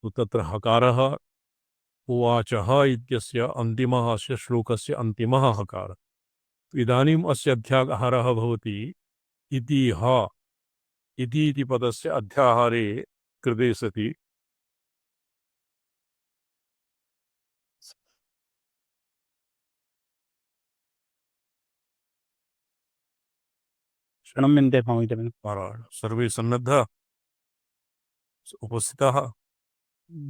तो तत्र हकारः उवाच ह इत्यस्य अन्तिमः अस्य श्लोकस्य अन्तिमः हकारः। इदानीम् अस्य अध्याहारः भवति इति ह इति पदस्य अध्याहारे कृते सति प्रणम्यन्ते स्वामिचरणं। नारायण सर्वे सन्नद्धा उपस्थिताः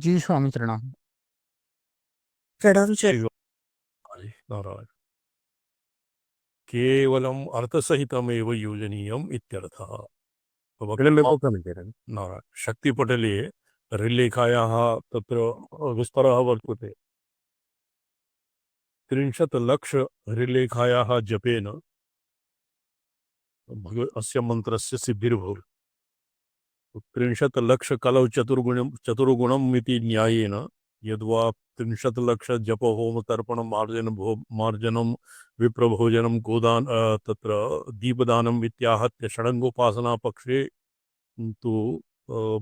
जी स्वामिचरणः। नारायण केवलम् अर्थसहितमेव योजनीयम् इत्यर्थः। नारायण शक्तिपटले रिल्लेखायाः तत्र विस्तरः वर्तते। 30 लक्ष रिल्लेखायाः जपेन अस्य मन्त्रस्य सिद्धिर्भवति। 30 लक्ष कलौ चतुर्गुणम् इति न्यायेन यद्वा 30 लक्ष जप होम तर्पण मार्जनं विप्रभोजनं गोदान तत्र दीपदानम् इत्याहत्य षडङ्गोपासना पक्षे तु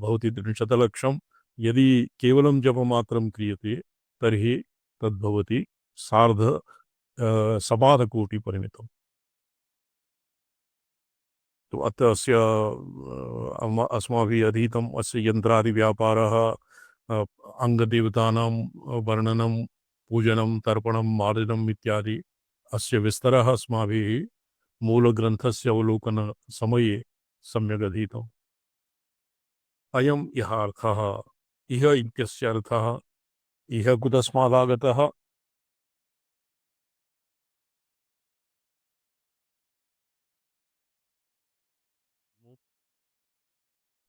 भवति 30 लक्षं। यदि केवलं जपमात्रं क्रियते तर्हि तद्भवति सार्ध समाधकोटिपरिमितम्। तो अत्र अस्य अस्माभिः अधीतम् अस्य यन्त्रादिव्यापारः अङ्गदेवतानां वर्णनं पूजनं तर्पणं मार्जनम् इत्यादि अस्य विस्तरः अस्माभिः मूलग्रन्थस्य अवलोकनसमये सम्यक् अधीतम्। अयम् इह अर्थः। इह इत्यस्य अर्थः इह कुतस्मादागतः?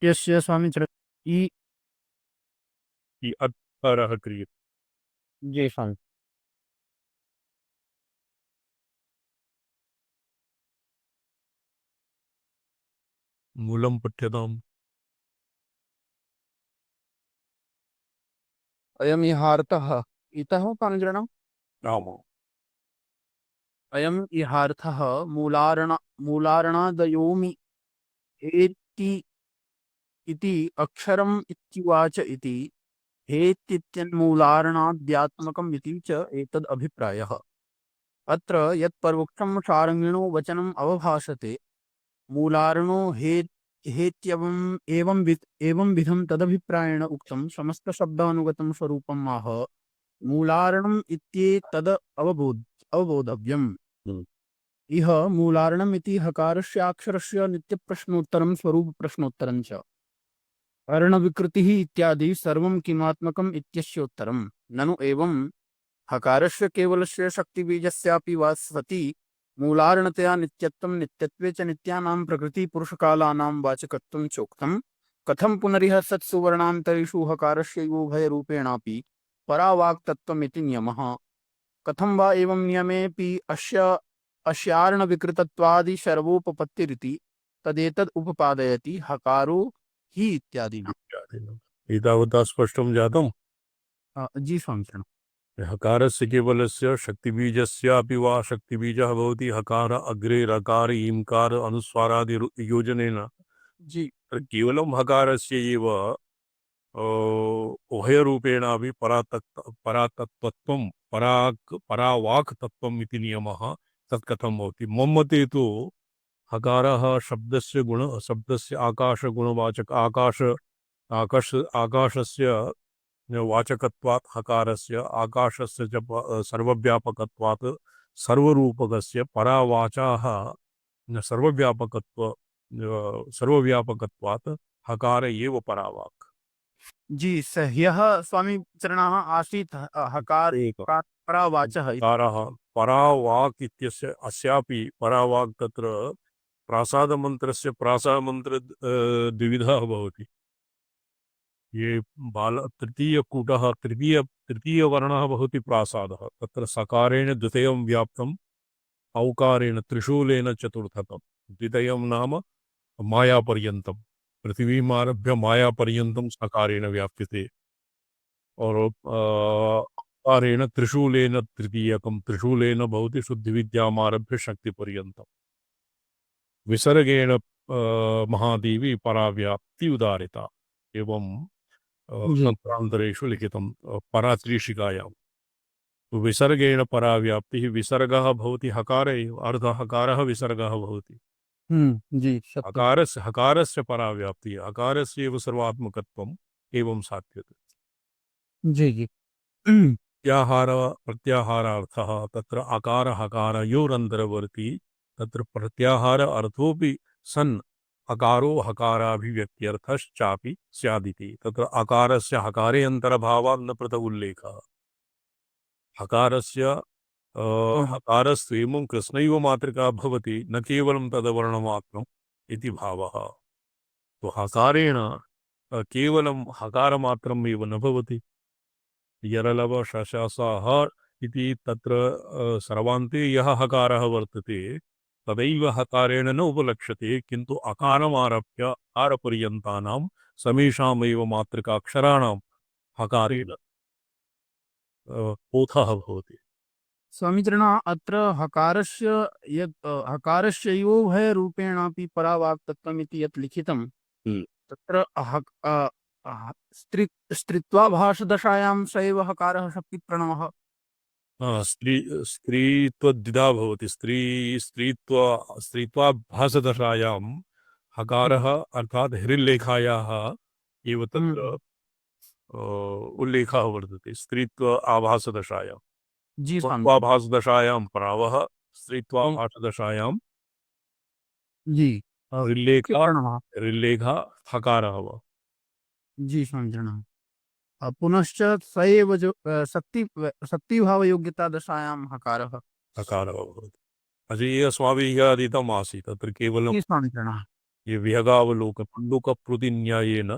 यस्य स्वामिचरणं ई। इ अकारः क्रियते। जी स्वामी। मूलं पठ्यताम्। अयम् इहार्थः इतः स्वामिचरणम्। आम्। अयम् इहार्थः मूलार्णादयोमि हेति इति अक्षरम् इत्युवाच इति हेत्यन्मूलार्णाद्यात्मकम् इति च एतद् अभिप्रायः। अत्र यत् पर्वोक्तं सारङ्गिणो वचनम् अवभाषते मूलार्णो एवं विधं तदभिप्रायेण उक्तं समस्तशब्दानुगतं स्वरूपम् आह मूलार्णम् इत्येतद् अवबोधव्यम्। इह मूलार्णम् इति हकारस्याक्षरस्य नित्यप्रश्नोत्तरं स्वरूपप्रश्नोत्तरं च अर्णविकृतिः इत्यादि सर्वं किमात्मकम् इत्यस्योत्तरम्। ननु एवं हकारस्य केवलस्य शक्तिबीजस्यापि वा सति मूलार्णतया नित्यत्वं नित्यत्वे च नित्यानां प्रकृतिपुरुषकालानां वाचकत्वं चोक्तं कथं पुनरिह सत्सुवर्णान्तरेषु हकारस्यैवोभयरूपेणापि परावाक्तत्वमिति नियमः। कथं वा एवं नियमेऽपि अस्यार्णविकृतत्वादि सर्वोपपत्तिरिति तदेतद् उपपादयति हकारो हि इत्यादि। एतावता स्पष्टं जातम्। जी स्वामिचरण। हकारस्य केवलस्य शक्तिबीजस्यापि वा शक्तिबीजः भवति हकार अग्रे रकार ईंकार अनुस्वारादि योजनेन जी केवलं हकारस्य एव उभयरूपेणापि परातत्त्वं परावाक् तत्त्वम् इति नियमः तत् कथं भवति। मम मते तु हकारः शब्दस्य आकाशगुणवाचक आकाशस्य वाचकत्वात् हकारस्य आकाशस्य च सर्वव्यापकत्वात् सर्वरूपकस्य परावाचाः सर्वव्यापकत्वात् हकार एव परावाक्। जी सह्यः स्वामी चरणाः आसीत् हकार परावाचः इति। हकारः परावाक् इत्यस्य अस्यापि परावाक् तत्र प्रासादमन्त्रस्य प्रासादमन्त्र द्विविधः भवति। ये तृतीयकूटः तृतीयवर्णः भवति प्रासादः तत्र सकारेण द्वितीयं व्याप्तम् औकारेण त्रिशूलेन चतुर्थकं द्वितीयं नाम मायापर्यन्तं पृथिवीमारभ्य मायापर्यन्तं सकारेण व्याप्यते और औकारेण त्रिशूलेन तृतीयकं त्रिशूलेन भवति शुद्धिविद्यामारभ्य शक्तिपर्यन्तं विसर्गेण महादेवी पराव्याप्ति उदारिता एवं जी तन्त्रान्तरेषु लिखितं परात्रीशिकायां विसर्गेण परा व्याप्तिः विसर्गः भवति हकारे एव अर्धहकारः विसर्गः भवति जी सत्यम। हकारस्य परा व्याप्तिः हकारस्य एव सर्वात्मकत्वम् एवं साध्यते जी जी प्रत्याहार प्रत्याहारार्थः तत्र अकार हकारयोरन्तर्वर्ती तत्र प्रत्याहार अर्थोऽपि सन् अकारो हकाराभिव्यक्त्यर्थश्चापि स्यादिति तत्र अकारस्य हकारे अन्तर्भावात् न पृथक् उल्लेखः हकारस्य हकारस्त्वेमं कृष्णैव मातृका भवति न केवलं तदवर्णमात्रम् इति भावः तो हकारेण केवलं हकारमात्रम् एव न भवति यरलव शशासाः इति तत्र सर्वान्ते यः हकारः वर्तते तदैव हकारेण न उपलक्ष्यते किन्तु अकारमारभ्य आरपर्यन्तानां समेषामेव मातृकाक्षराणां हकारेण बोधः भवति स्वामिचरणः अत्र हकारस्य यत् हकारस्यैवोभयरूपेणापि परावाक्तत्वमिति यत् लिखितं तत्र स्त्रीत्वाभासदशायां स एव हकारः शक्तिप्रणवः। स्त्रीत्वद्विधा भवति स्त्रीत्वाभासदशायां हकारः अर्थात् हिरिल्लेखायाः एव तत्र उल्लेखः वर्तते स्त्रीत्व आभासदशायां जी स्वामी। स्वत्वाभासदशायां प्रावः स्त्रीत्वाभासदशायां जी रिल्लेखा प्रणवः। रिल्लेखा हकारः वा जी स्वामिचरणः। पुनश्च स एव जो शक्तिभावयोग्यता दशायां हकारः। हकारः भवति अजि ये अस्माभिः यः अधीतम् आसीत् तत्र केवलं जी स्वामिचरणः। ये विहगावलोकमण्डूकप्रुतिन्यायेन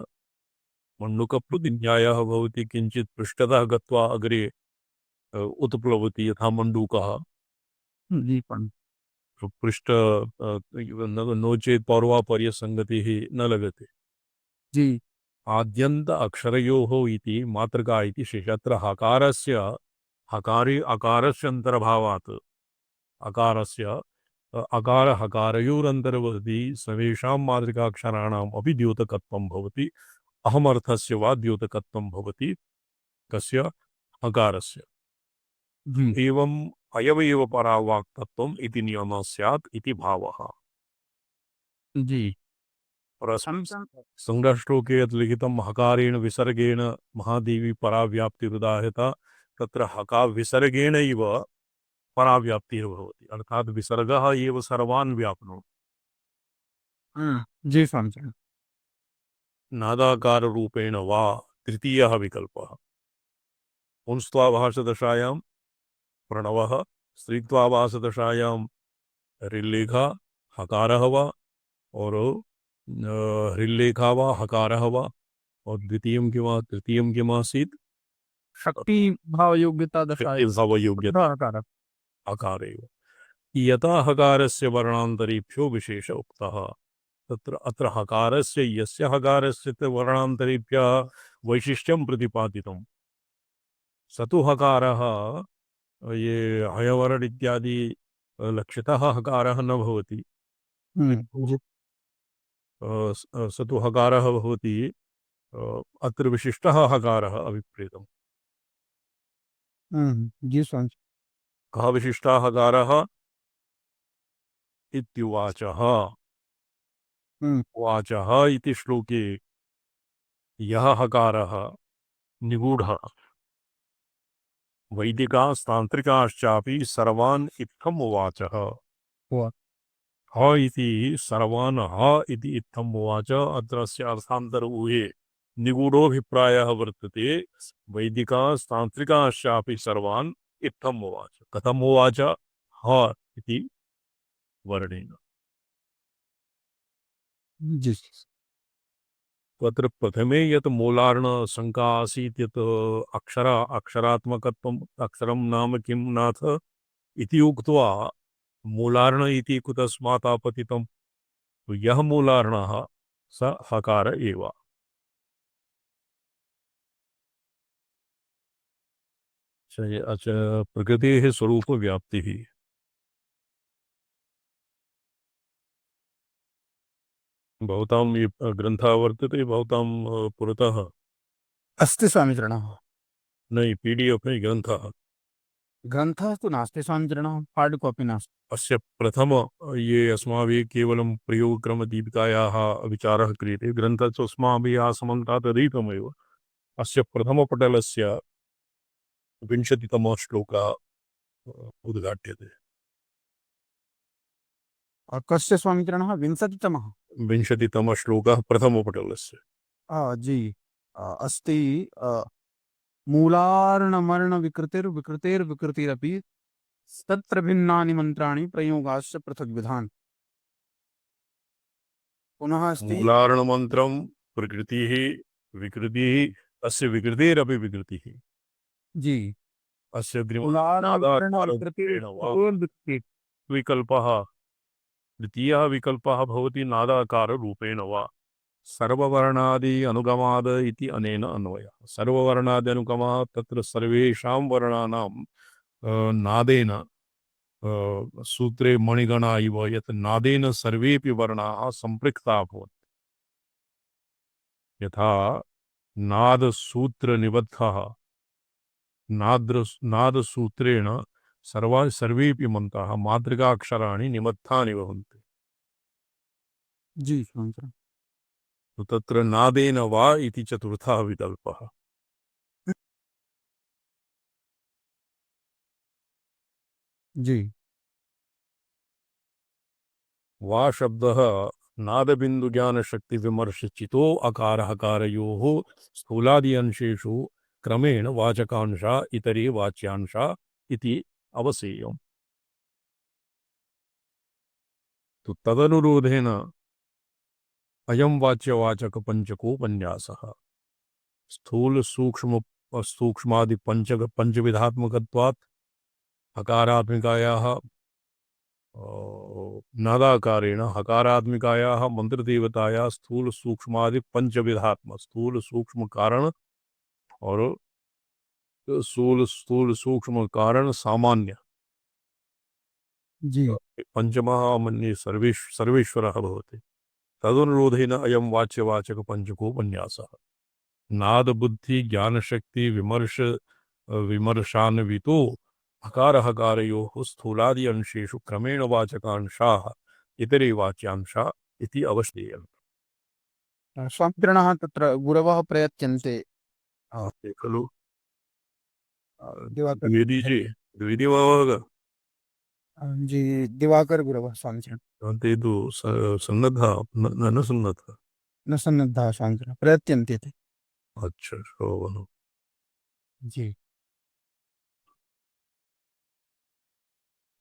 मण्डूकप्रुतिन्यायः भवति किञ्चित् पृष्ठतः गत्वा अग्रे उत्प्लवति यथा मण्डूकः जी पण पृष्ठ नो चेत् पौर्वापर्यसङ्गतिः न लगते जी आद्यन्त अक्षरयोः इति मातृका इति शेषः अत्र हकारस्य हकारे अकारस्य अन्तर्भावात् अकारस्य अकार हकारयोरन्तर्वर्ती सर्वेषां मातृकाक्षराणाम् अपि द्योतकत्वं भवति अहमर्थस्य वा द्योतकत्वं भवति कस्य हकारस्य जी एवम् अयमेव परावाक्तत्वम् इति नियमः स्यात् इति भावः जी परस्मै संज्ञाश्लोके यत् लिखितं हकारेण विसर्गेण महादेवी पराव्याप्तिरुदाहृता तत्र हकार विसर्गेणैव पराव्याप्तिर्भवति अर्थात् विसर्गः एव सर्वान् व्याप्नोति जी स्वामिचरणः। नादाकाररूपेण वा तृतीयः विकल्पः पुंस्त्वाभासदशायां प्रणवः स्त्रीत्वाभासदशायां हृल्लेखा हकारः वा और हृल्लेखा वा हकारः वा और द्वितीयं किम तृतीयं किमासीत् शक्तिभावयोग्यता दशायां भावयोग्यता हकारः। हकार एव यथा हकारस्य वर्णान्तरेभ्यो विशेष उक्तः तत्र अत्र हकारस्य यस्य हकारस्य च वर्णान्तरेभ्यः वैशिष्ट्यं प्रतिपादितं स तु हकारः ये हयवरड् इत्यादि लक्षितः हकारः न भवति जी स तु हकारः भवति अत्र विशिष्टः हकारः अभिप्रेतम् जी स्वामी। कः विशिष्टः हकारः इत्युवाचः उवाचः इति श्लोके यः हकारः निगूढः वैदिकास्तान्त्रिकाश्चापि सर्वान् इत्थम् उवाचः हुआ। ह इति सर्वान् ह इति इत्थम् उवाच अत्रस्य अर्थान्तर ऊहे निगूढोऽभिप्रायः वर्तते वैदिकास्तान्त्रिकाश्चापि सर्वान् इत्थम् उवाच कथम् उवाच ह इति वर्णेन जी तत्र प्रथमे यत् मूलार्णशङ्का आसीत् यत् अक्षरात्मकत्वम् अक्षरं नाम किं नाथ इति उक्त्वा मूलार्ण इति कुतस्मात् आपतितं तो यः मूलार्णः स हकार एव प्रकृतेः स्वरूपव्याप्तिः भवतां ये ग्रन्थः वर्तते भवतां पुरतः अस्ति स्वामिचरणः। नहीं, पीडीएफ नहीं, ग्रन्थः। ग्रन्थः तु नास्ति स्वामिचरणः, हार्ड् कापि नास्ति। अस्य प्रथम ये अस्माभिः केवलं प्रयोगक्रमदीपिकायाः विचारः क्रियते, ग्रन्थः तु अस्माभिः आसमन्तात् अधीतमेव। अस्य प्रथमपटलस्य 20तमः श्लोकः उद्घाट्यते। कस्य स्वामिचरणः? 20तमः। 20तमः श्लोकः प्रथमपटलस्य। जी। अस्ति मूलार्णमर्णविकृतिर्विकृतेर्विकृतिरपि तत्र भिन्नानि मन्त्राणि प्रयोगाश्च पृथग्विधान्। पुनः अस्ति मूलार्णमन्त्रं प्रकृतिः विकृतिः, अस्य विकृतेरपि विकृतिः। जी। अस्य मूलार्णमर्णविकृतिर्विकृतिर्विकृतिः। विकल्पः, द्वितीयः विकल्पः भवति नादाकाररूपेण वा सर्ववर्णादि अनुगमाद इति अनेन अन्वयः। सर्ववर्णादि अनुगमः तत्र सर्वेषां वर्णानां नादेन, सूत्रे मणिगणा इव यत् नादेन सर्वेपि वर्णाः सम्पृक्ताः भवन्ति। यथा नादसूत्रनिबद्धः, नादसूत्रेण सर्वेपि मन्त्राः मातृकाक्षराणि निबद्धानि भवन्ति। जी स्वामिचरणः। तो तत्र नादेन वा इति चतुर्थः विकल्पः। जी। वा शब्दः नादबिन्दुज्ञानशक्तिविमर्शचितो अकारहकारयोः स्थूलादि अंशेषु क्रमेण वाचकांशा इतरे वाच्यांशा इति अवसेयम्। तो तदनुरोधेन अयं वाच्यवाचकपञ्चकोपन्यासः स्थूल सूक्ष्म सूक्ष्मादि पंचविधात्मकत्वात् हकारात्मिकायाः नादाकारेण हकारात्मिकायाः मंत्रदेवतायाः स्थूल सूक्ष्मादि पंचविधात्म स्थूल सूक्ष्म कारण और स्थूल सूक्ष्म कारण सामान्य जी। पंचमः मन्ये सर्वेश्वरः भवति। तदनुरोधेन अयं वाच्यवाचकपञ्चकोपन्यासः नाद बुद्धि ज्ञानशक्ति विमर्शान्वितो हकारहकारयोः स्थूलादि अंशेषु क्रमेण वाचकांशाः इतरे वाच्यांशा इति अवश्येयम्। स्वामिचरणः तत्र गुरवः प्रयत्यन्ते। ते खलु दिवाकर। द्विवेदी जी, द्विवेदी महोदय, जी, दिवाकर गुरवः स्वामिचरणः। ते तु सन्नद्धः न सन्नद्धः। न सन्नद्धाः स्वामिचरणः, प्रयत्यन्ते ते। अच्छा, शोभनम्। जी।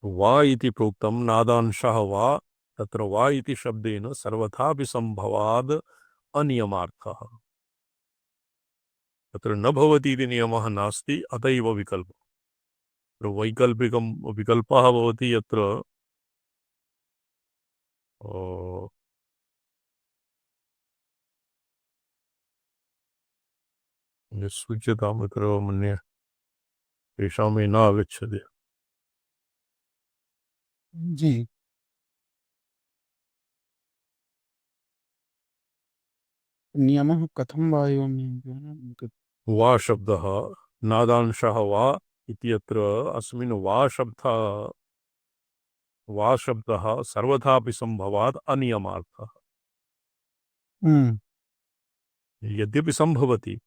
वा इति प्रोक्तं नादांशः वा, तत्र वा इति शब्देन सर्वथापि संभवाद् अनियमार्थः। तत्र न भवति इति नियमः नास्ति, अत एव विकल्पः। वैकल्पिकं विकल्पः भवति यत्र सूच्यताम् अत्र मन्ये तेषां न आगच्छति। जी। नियमः कथं वा एवं वा शब्दः नादांशः वा इत्यत्र अस्मिन् वा शब्दः सर्वथापि संभवात् अनियमार्थः। यद्यपि संभवति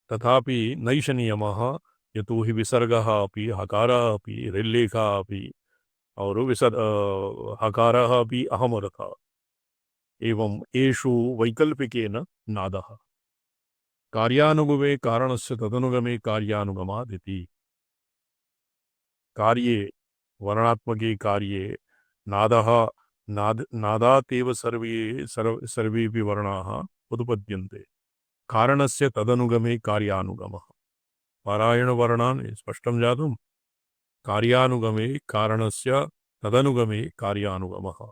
तथापि नैष नियमः, यतो हि विसर्गः अपि हकारः अपि रेल्लेखः अपि और हकारः अपि अहमर्थः। एवं एषु वैकल्पिकेन नादः कार्यानुगमे कारणस्य तदनुगमे कार्यानुगमादिति। कार्ये वर्णात्मके कार्ये नादः नादातेव सर्वेपि वर्णाः उत्पद्यन्ते। कारणस्य तदनुगमे कार्यानुगमः। पारायणवर्णान् स्पष्टं जातम्। कार्यानुगमे कारणस्य तदनुगमे कार्यानुगमः।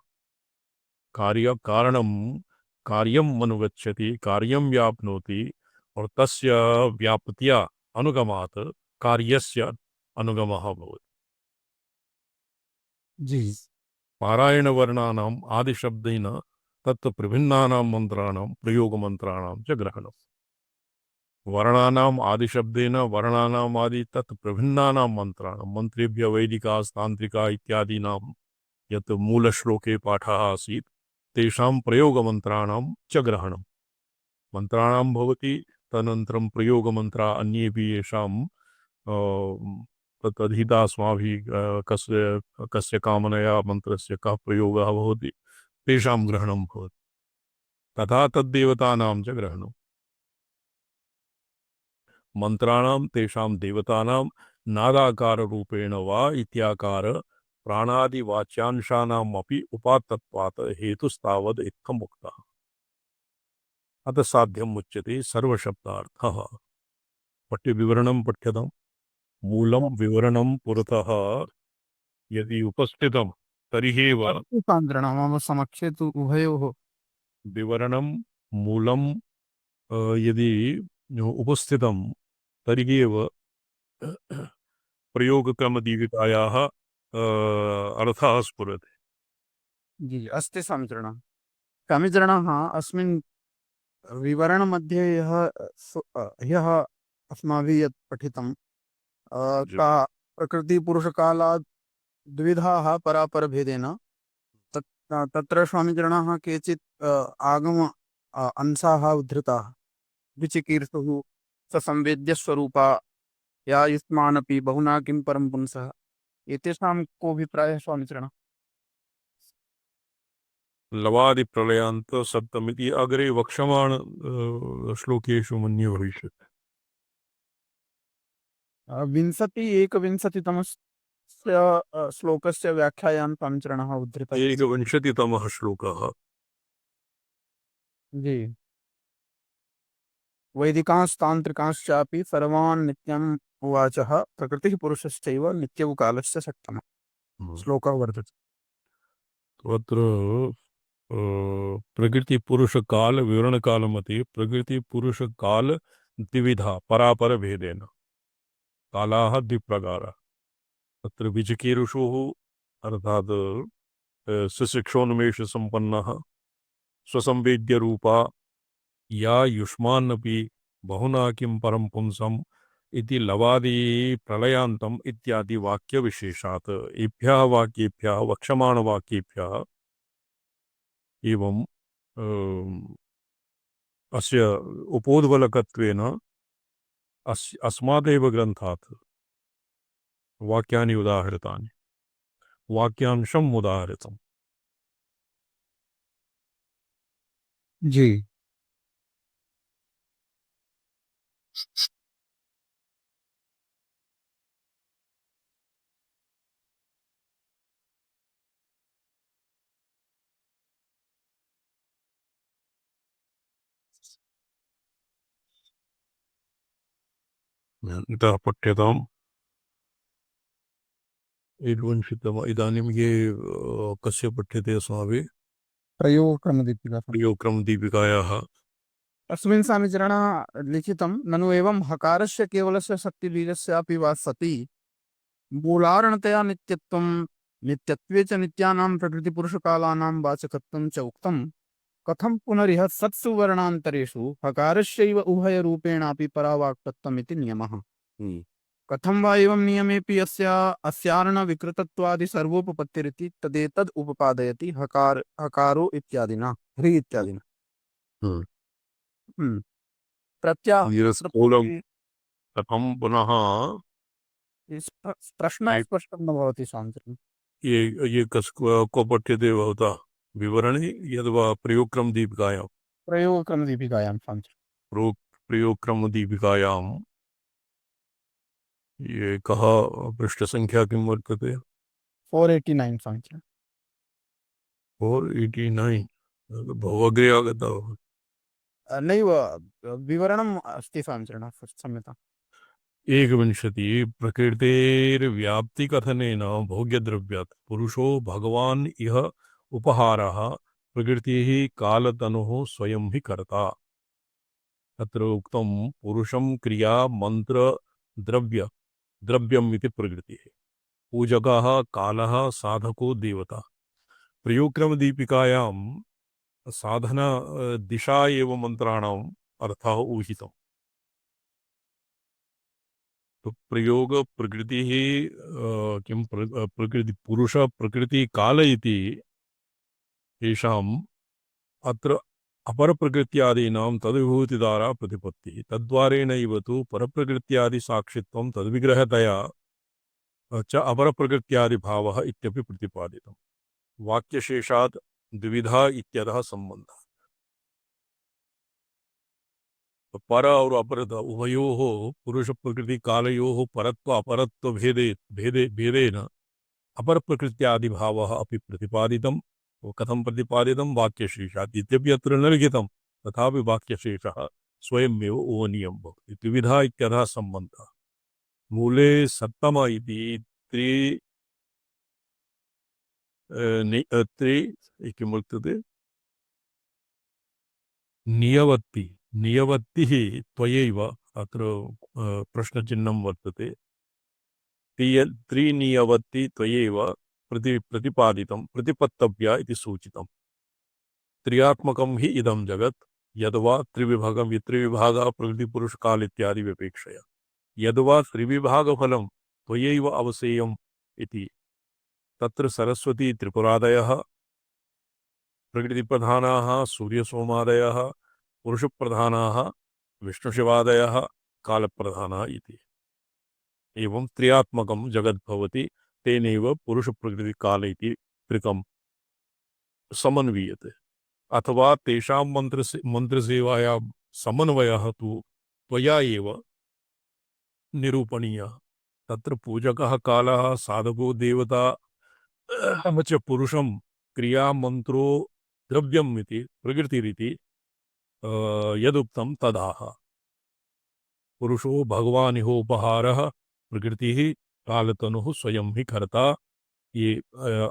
कारणं कार्यम् अनुगच्छति, कार्यं व्याप्नोति और तस्य व्याप्त्या अनुगमात् कार्यस्य अनुगमः भवति। जी। पारायणवर्णानाम् आदिशब्देन तत् प्रभिन्नानां मन्त्राणां प्रयोगमन्त्राणां च ग्रहणम्। वर्णानाम आदिशब्देन वर्णानाम आदि तत् प्रभिन्नानां मंत्राणां मंत्रेभ्य वैदिका तांत्रिका इत्यादीनां यत् मूलश्लोके पाठः आसीत् तेषां प्रयोगमन्त्राणां च ग्रहणं मन्त्राणां भवति तदनन्तरं प्रयोगमन्त्रा अन्येपि येषां तदधीता अस्माभिः कस्य कस्य कामनया मन्त्रस्य कः प्रयोगः भवति तेषां ग्रहणं भवति तथा तद्देवतानां च ग्रहणं मंत्राणां तेषां देवतानां नादाकाररूपेण वा इत्याकार प्राणादिवाच्यांशानाम् अपि उपात्तत्वात् हेतुस्तावद् इत्थम् उक्तः अतः साध्यम् उच्यते सर्वशब्दार्थः पठ्यविवरणं पठ्यताम् मूलं विवरणं पुरतः यदि उपस्थितं तर्ह्येव सान्द्रणा मम समक्षे तु उभयोः विवरणं मूलं यदि उपस्थितं तर्ह्येव प्रयोगक्रमदीपिकायाः अर्थः स्फुरति जी जी अस्ति समीचीनः समीचीनः अस्मिन् विवरणमध्ये ह्यः अस्माभिः यत् पठितं का प्रकृतिपुरुषकालात् द्विधाः परापरभेदेन तत्र स्वामिचरणाः केचित् आगम अंशाः उद्धृताः विचिकीर्षुः ससंवेद्यस्वरूपा या युष्मानपि बहुना किं परं पुंसः एतेषां कोऽभिप्रायः स्वामिचरणः लवादि प्रलयान्त सप्तमिति अग्रे वक्ष्यमाण श्लोकेषु मन्ये भविष्यति विंशति एकविंशतितमस्य श्लोकस्य व्याख्यायां स्वामिचरणः उद्धृतः एकविंशतितमः श्लोकः जी वैदिकांस्तान्त्रिकांश्चापि सर्वान् नित्यम् उवाचः प्रकृतिः पुरुषश्चैव नित्यौ कालस्य सप्तमः श्लोकः वर्तते तत्र प्रकृतिपुरुषकाल विवरणकालमति प्रकृतिपुरुषकाल द्विविधा परापरभेदेन कालाः द्विप्रकाराः तत्र विचिकीर्षुः अर्थात् सुशिक्षोन्मेषसम्पन्नः स्वसंवेद्यरूपा या युष्मान्नपि बहुना किं परं पुंसम् इति लवादि प्रलयान्तम् इत्यादि वाक्यविशेषात् एभ्यः वाक्येभ्यः वक्ष्यमाणवाक्येभ्यः एवं अस्य उपोद्बलकत्वेन अस्मादेव ग्रन्थात् वाक्यानि उदाहृतानि वाक्यांशम् उदाहृतम् जी इतः पठ्यताम् एकविंशतितम इदानीं ये कस्य पठ्यते अस्माभिः प्रयोगक्रमदीपिका प्रयोगक्रमदीपिकायाः अस्मिन् समीचरणः लिखितं ननु एवं हकारस्य केवलस्य शक्तिबीजस्यापि वा सति मूलारणतया नित्यत्वं नित्यत्वे च नित्यानां प्रकृतिपुरुषकालानां वाचकत्वं च उक्तं कथं पुनरिह सत्सु वर्णान्तरेषु हकारस्यैव उभयरूपेणापि परावाक्तत्वमिति नियमः कथं वा एवं नियमेपि अस्यार्ण विकृतत्वादि सर्वोपपत्तिरिति तदेतद् उपपादयति हकारो इत्यादिना ह्री इत्यादिना प्रत्याह कथं पुनः प्रश्नः स्पष्टं न भवति स्वामिचरणः ये को पठ्यते भवता विवरणे यद्वा प्रयोगक्रमदीपिकायां प्रयोगक्रमदीपिकायां स्वामिचरणः प्रयोगक्रमदीपिकायां ये कः पृष्ठसङ्ख्या किं वर्तते 489 स्वामिचरणः 489 बहु अग्रे आगता नैव विवरणम् अस्ति स्वामिचरणः क्षम्यताम् एकविंशति प्रकृतेर्व्याप्तिकथनेन भोग्यद्रव्यात् पुरुषो भगवान् इह उपहारः प्रकृतिः कालतनुः स्वयं हि कर्ता तत्र उक्तं पुरुषं क्रिया मंत्र द्रव्यम् इति प्रकृतिः पूजकः कालः साधको देवता प्रयोगक्रमदीपिकायां साधना दिशा एव मंत्राणाम् अर्थः ऊहितम् तो प्रयोग प्रकृति किं प्रकृति पुरुष प्रकृति काल इति येषाम् अत्र अपरप्रकृत्यादीनां तद्विभूतिद्वारा प्रतिपत्तिः तद्वारेणैव तु परप्रकृत्यादिसाक्षित्वं तद्विग्रहतया च अपरप्रकृत्यादिभावः इत्यपि प्रतिपादितम् वाक्यशेषात् द्विविधा इत्यतः संबंधः तो पर और अपरत उभयोः पुरुष प्रकृति कालयोः परत्व अपरत्व भेदेन अपर प्रकृत्यादिभावः अपि प्रतिपादितं वो कथं प्रतिपादितं वाक्यशेषात् इत्यपि अत्र न लिखितं तथापि वाक्यशेषः स्वयमेव ओनीयं भवति द्विविधा इत्यतः सम्बन्धः मूले सप्तम इति त्रि किं वर्तते नियवत्तिः त्वयैव अत्र प्रश्नचिह्नं वर्तते त्रिनियवत्ति त्वयैव प्रतिपादितं प्रतिपत्तव्या इति सूचितं त्रियात्मकं हि इदं जगत् यद्वा त्रिविभागं त्रिविभागः प्रकृतिपुरुषकाल इत्यादि विपेक्षया यद्वा त्रिविभागफलं त्वयैव अवसेयम् इति तत्र सरस्वती त्रिपुरादयः प्रकृतिप्रधानाः सूर्यसोमादयः पुरुषप्रधानाः विष्णुशिवादयः कालप्रधानाः इति एवं त्रियात्मकं जगत् भवति तेनैव पुरुषप्रकृतिकाल इति त्रिकं समन्वीयते अथवा तेषां मन्त्रसेवायां समन्वयः तु त्वया एव निरूपणीयः तत्र पूजकः कालः साधको देवता च पुरुषं क्रिया मन्त्रो द्रव्यम् इति प्रकृतिरिति यदुक्तं तदाह पुरुषो भगवानिहोपहारः प्रकृतिः कालतनुः स्वयं हि कर्ता ये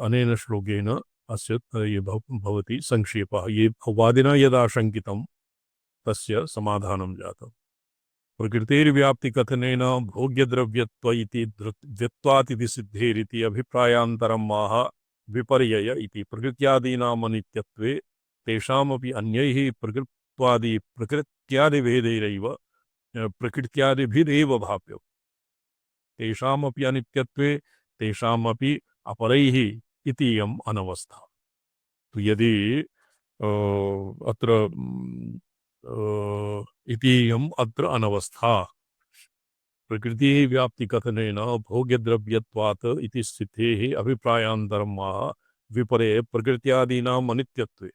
अनेन श्लोकेन अस्य ये भवति संक्षेपः ये वादिना यदाशंकितं तस्य समाधानं जातम् प्रकृतेर्व्याप्तिकथनेन भोग्यद्रव्यत्व इति द्व्यत्वातिथि सिद्धेरिति अभिप्रायान्तरम् आह विपर्यय इति प्रकृत्यादीनाम् अनित्यत्वे तेषामपि अन्यैः प्रकृत्यादिभेदैरैव प्रकृत्यादिभिरेव भाव्यम् तेषामपि अनित्यत्वे तेषामपि अपरैः इतीयम् अनवस्था तो यदि अत्र इतीयम् अत्र अनवस्था प्रकृतिः व्याप्तिकथनेन भोग्यद्रव्यत्वात् इति स्थितेः अभिप्रायान्तरम् आह विपर्यये प्रकृत्यादीनाम् अनित्यत्वे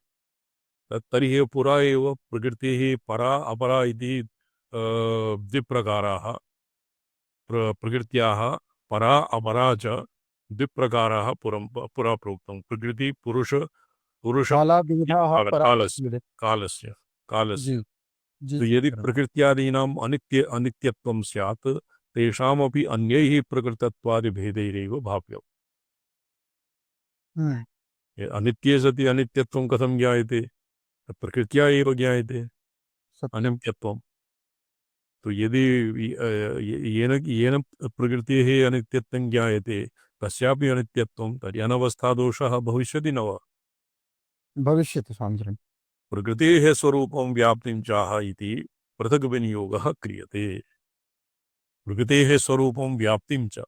तर्हि पुरा एव प्रकृतिः परा अपरा इति द्विप्रकाराः प्रकृत्याः परा अपरा च द्विप्रकाराः पुरा प्रोक्तं प्रकृति पुरुष कालस्य तो यदि प्रकृत्यादीनाम् अनित्यत्वं स्यात् तेषामपि अन्यैः प्रकृतत्वादिभेदैरेव भाव्यम् अनित्ये सति अनित्यत्वं कथं ज्ञायते प्रकृत्या एव ज्ञायते अनित्यत्वं तो यदि येन प्रकृतेः अनित्यत्वं ज्ञायते तस्यापि अनित्यत्वं तर्हि अनवस्थादोषः भविष्यति न वा भविष्यति स्वामिन् प्रकृतेः स्वरूपं व्याप्तिं चाह इति पृथक् विनियोगः क्रियते प्रकृतेः स्वरूपं व्याप्तिं च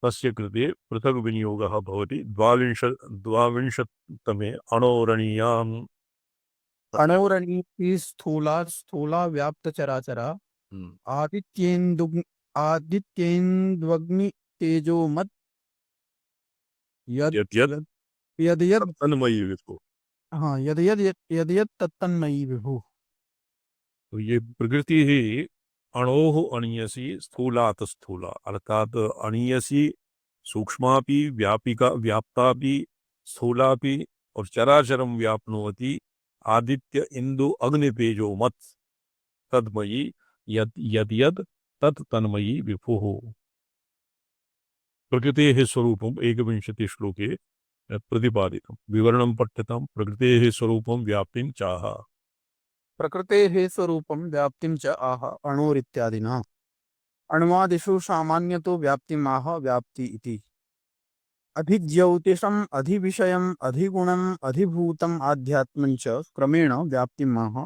तस्य कृते पृथक् विनियोगः भवति द्वाविंशत्तमे अणौरणीति स्थूला व्याप्तचराचरा आदित्येन्द्वग्नि तेजोमत् यद्यद् तन्मयी विभु यद्यद् तत्तन्मयी विभु तो ये प्रकृति ही अणोः अणीयसी स्थूलात् स्थूला अर्थात अणीयसी सूक्ष्मापि व्याप्तापि स्थूलापि और चराचरं व्याप्नोति आदित्य इंदु अग्नितेजो मत तद्मयी यद्यद् तत् तन्मयी विभुः प्रकृतेः स्वरूपम् एकविंशति श्लोके प्रतिपादितं विवरणं पठ्यतां प्रकृतेः स्वरूपं व्याप्तिं चाह प्रकृतेः स्वरूपं व्याप्तिं च आह अणोरित्यादिना अण्वादिषु सामान्यतो व्याप्तिमाह व्याप्ति इति अधिज्यौतिषम् अधिविषयम् अधिगुणम् अधिभूतम् आध्यात्मं च क्रमेण व्याप्तिमाह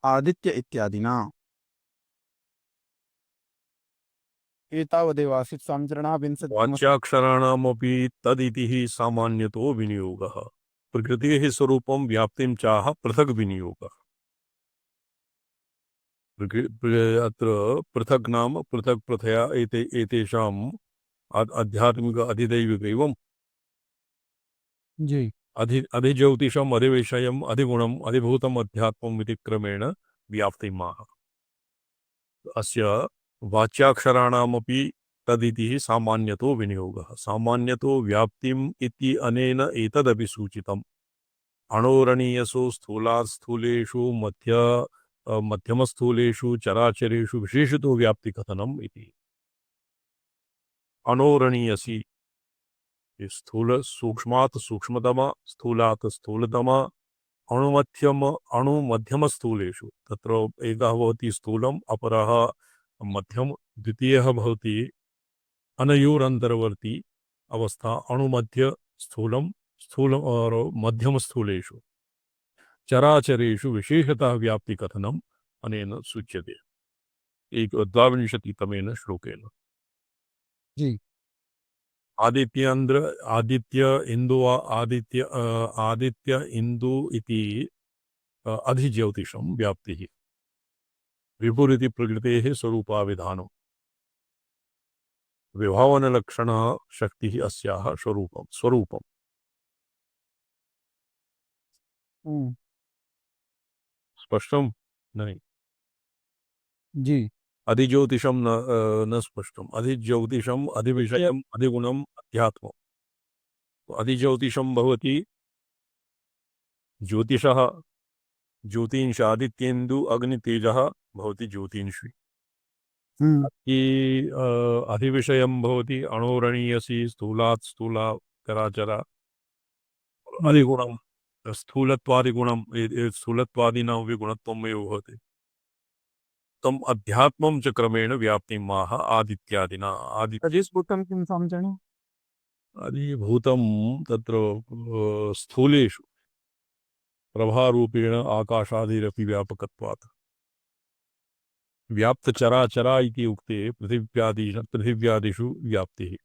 आदित्य इत्यादिना एतावदेवासीत् स्वामिचरणः विंशतितमः वाच्याक्षराणामपि तदिति हि सामान्यतो विनियोगः प्रकृतेः स्वरूपं व्याप्तिं चाह पृथक् विनियोगः अत्र पृथक् नाम पृथक् प्रथया एतेषाम् आध्यात्मिक अधिदैविक एवं जी अधिज्योतिषम् अधिविषयम् अधिगुणम् अधिभूतम् अध्यात्मम् इति क्रमेण व्याप्तिमाह अस्य वाच्याक्षराणामपि तदिति सामान्यतो विनियोगः सामान्यतो व्याप्तिम् इति अनेन एतदपि सूचितम् अणोरणीयसु स्थूलात् स्थूलेषु मध्यमस्थूलेषु चराचरेषु विशेषतो व्याप्तिकथनम् इति अणोरणीयसि स्थूल सूक्ष्मात् सूक्ष्मतम स्थूलात् स्थूलतम अणुमध्यमस्थूलेषु तत्र एकः भवति स्थूलम् अपरः मध्यम द्वितीयः भवति अनयोरन्तर्वर्ती अवस्था अणुमध्य स्थूल और मध्यमस्थूलेषु चराचरेषु विशेषतः व्याप्तिकथनम् अनेन सूच्यते एक 22तमेन श्लोकेन जी आदित्य इंदु इति अधिज्योतिषं व्याप्तिः विभुरिति प्रकृतेः स्वरूपाविधानं विभावनलक्षणः शक्तिः अस्याः स्वरूपम् स्पष्टं नहीं जी अधिज्योतिषं न स्पष्टम् अधिज्योतिषम् अधिविषयम् अधिगुणम् अध्यात्मम् अधिज्योतिषं भवति ज्योतिषः ज्योतिंशादित्येन्दु अग्नितेजः भवति ज्योतिंषि अधिविषयं भवति अणोरणीयसि स्थूलात् स्थूला चराचरा अधिगुणं स्थूलत्वादिगुणं स्थूलत्वादिनां विगुणत्वमेव भवति तम अध्यात्मं च क्रमेण व्याप्तिमाह आदित्यादिना तजिस्फुटं किं स्वामिचरणः अधिभूतं तत्र स्थूलेषु प्रभारूपेण आकाशादिरपि व्यापकत्वात् व्याप्तचराचरा इति उक्ते पृथिव्यादिषु व्याप्तिः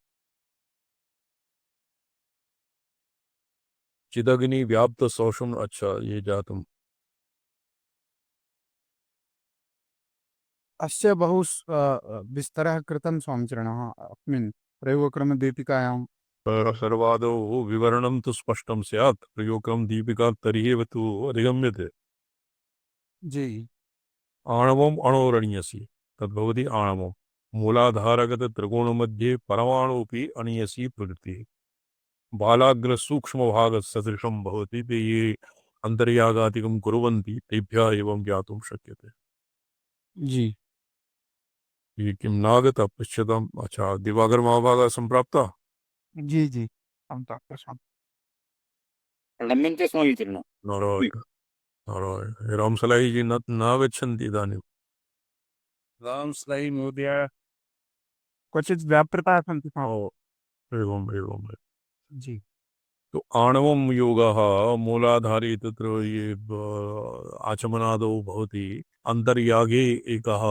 चिदग्नि व्याप्त सौषम अच्छा ये जातम् अस्य बहु विस्तरः कृतं स्वामिचरणः अस्मिन् प्रयोगक्रमदीपिकायां सर्वादौ विवरणं तु स्पष्टं स्यात् प्रयोगक्रम दीपिका तर्हि एव तु अधिगम्यते जी आणवम् अणोरणीयसि तद्भवति आणवम् मूलाधारगत त्रिकोणमध्ये परमाणुपि अणीयसी प्रकृतिः बालाग्र सूक्ष्मभागसदृशं भवति ते ये अन्तर्यागादिकं कुर्वन्ति तेभ्यः एवं ज्ञातुं शक्यते जी ये किं नागत पश्यताम् अच्छा दिवाकर महाभागा सम्प्राप्ता जी जी हम तत्प्रशांत लम्बिन्ते स्मरितिर्न नारायण नारायण रामसलाही जी नागच्छन्ति इदानीं रामसलाही महोदय क्वचित् व्यापृताः सन्ति एवम् एवम् जी तो आणवं योगः मूलाधारे तत्र ये आचमनादौ भवति अन्तर्यागे एकः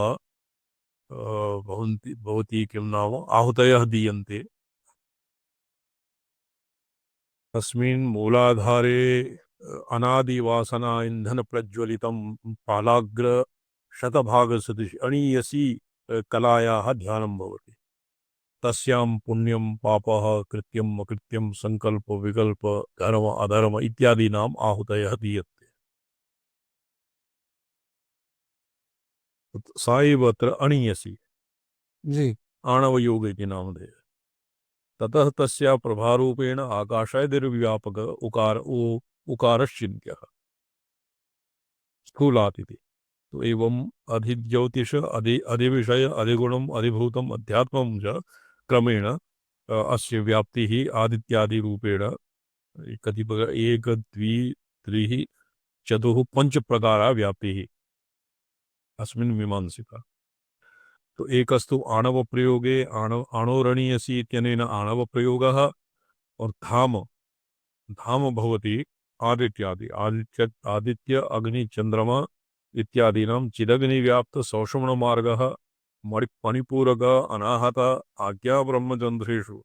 भवति किं नाम आहुतयः दीयन्ते तस्मिन् मूलाधारे अनादिवासना इंधन प्रज्वलितं पालाग्र शतभागसदृश अणीयसी कलायाः ध्यानं भवति तस्यां पुण्यं पापः कृत्यम् अकृत्यं संकल्प विकल्प धर्म अधर्म इत्यादीनाम् आहुतयः दीयन्ते सा एव अत्र अणीयसी जी आणवयोग इति नामधेयः ततः तस्या प्रभारूपेण आकाशादिर्व्यापक उकारश्चिन्त्यः स्थूलात् इति तो एवं अधिज्योतिष अधिविषय अधिगुणम् अधिभूतम् अध्यात्मं च क्रमेण अस्य व्याप्तिः आदित्यादिरूपेण कतिपय एक द्वि त्रिः चतुः पंच प्रकारा व्याप्तिः अस्मिन् मीमांसिका तो एकस्तु आणव प्रयोगे अणोरणीयसी इत्यनेन आणव प्रयोगः और धाम धाम भवति आदित्य अग्नि चंद्रमा इत्यादीनां चिदग्निव्याप्त सौषमणमार्गः मणिपूरक अनाहत आज्ञा ब्रह्मचंद्रेषु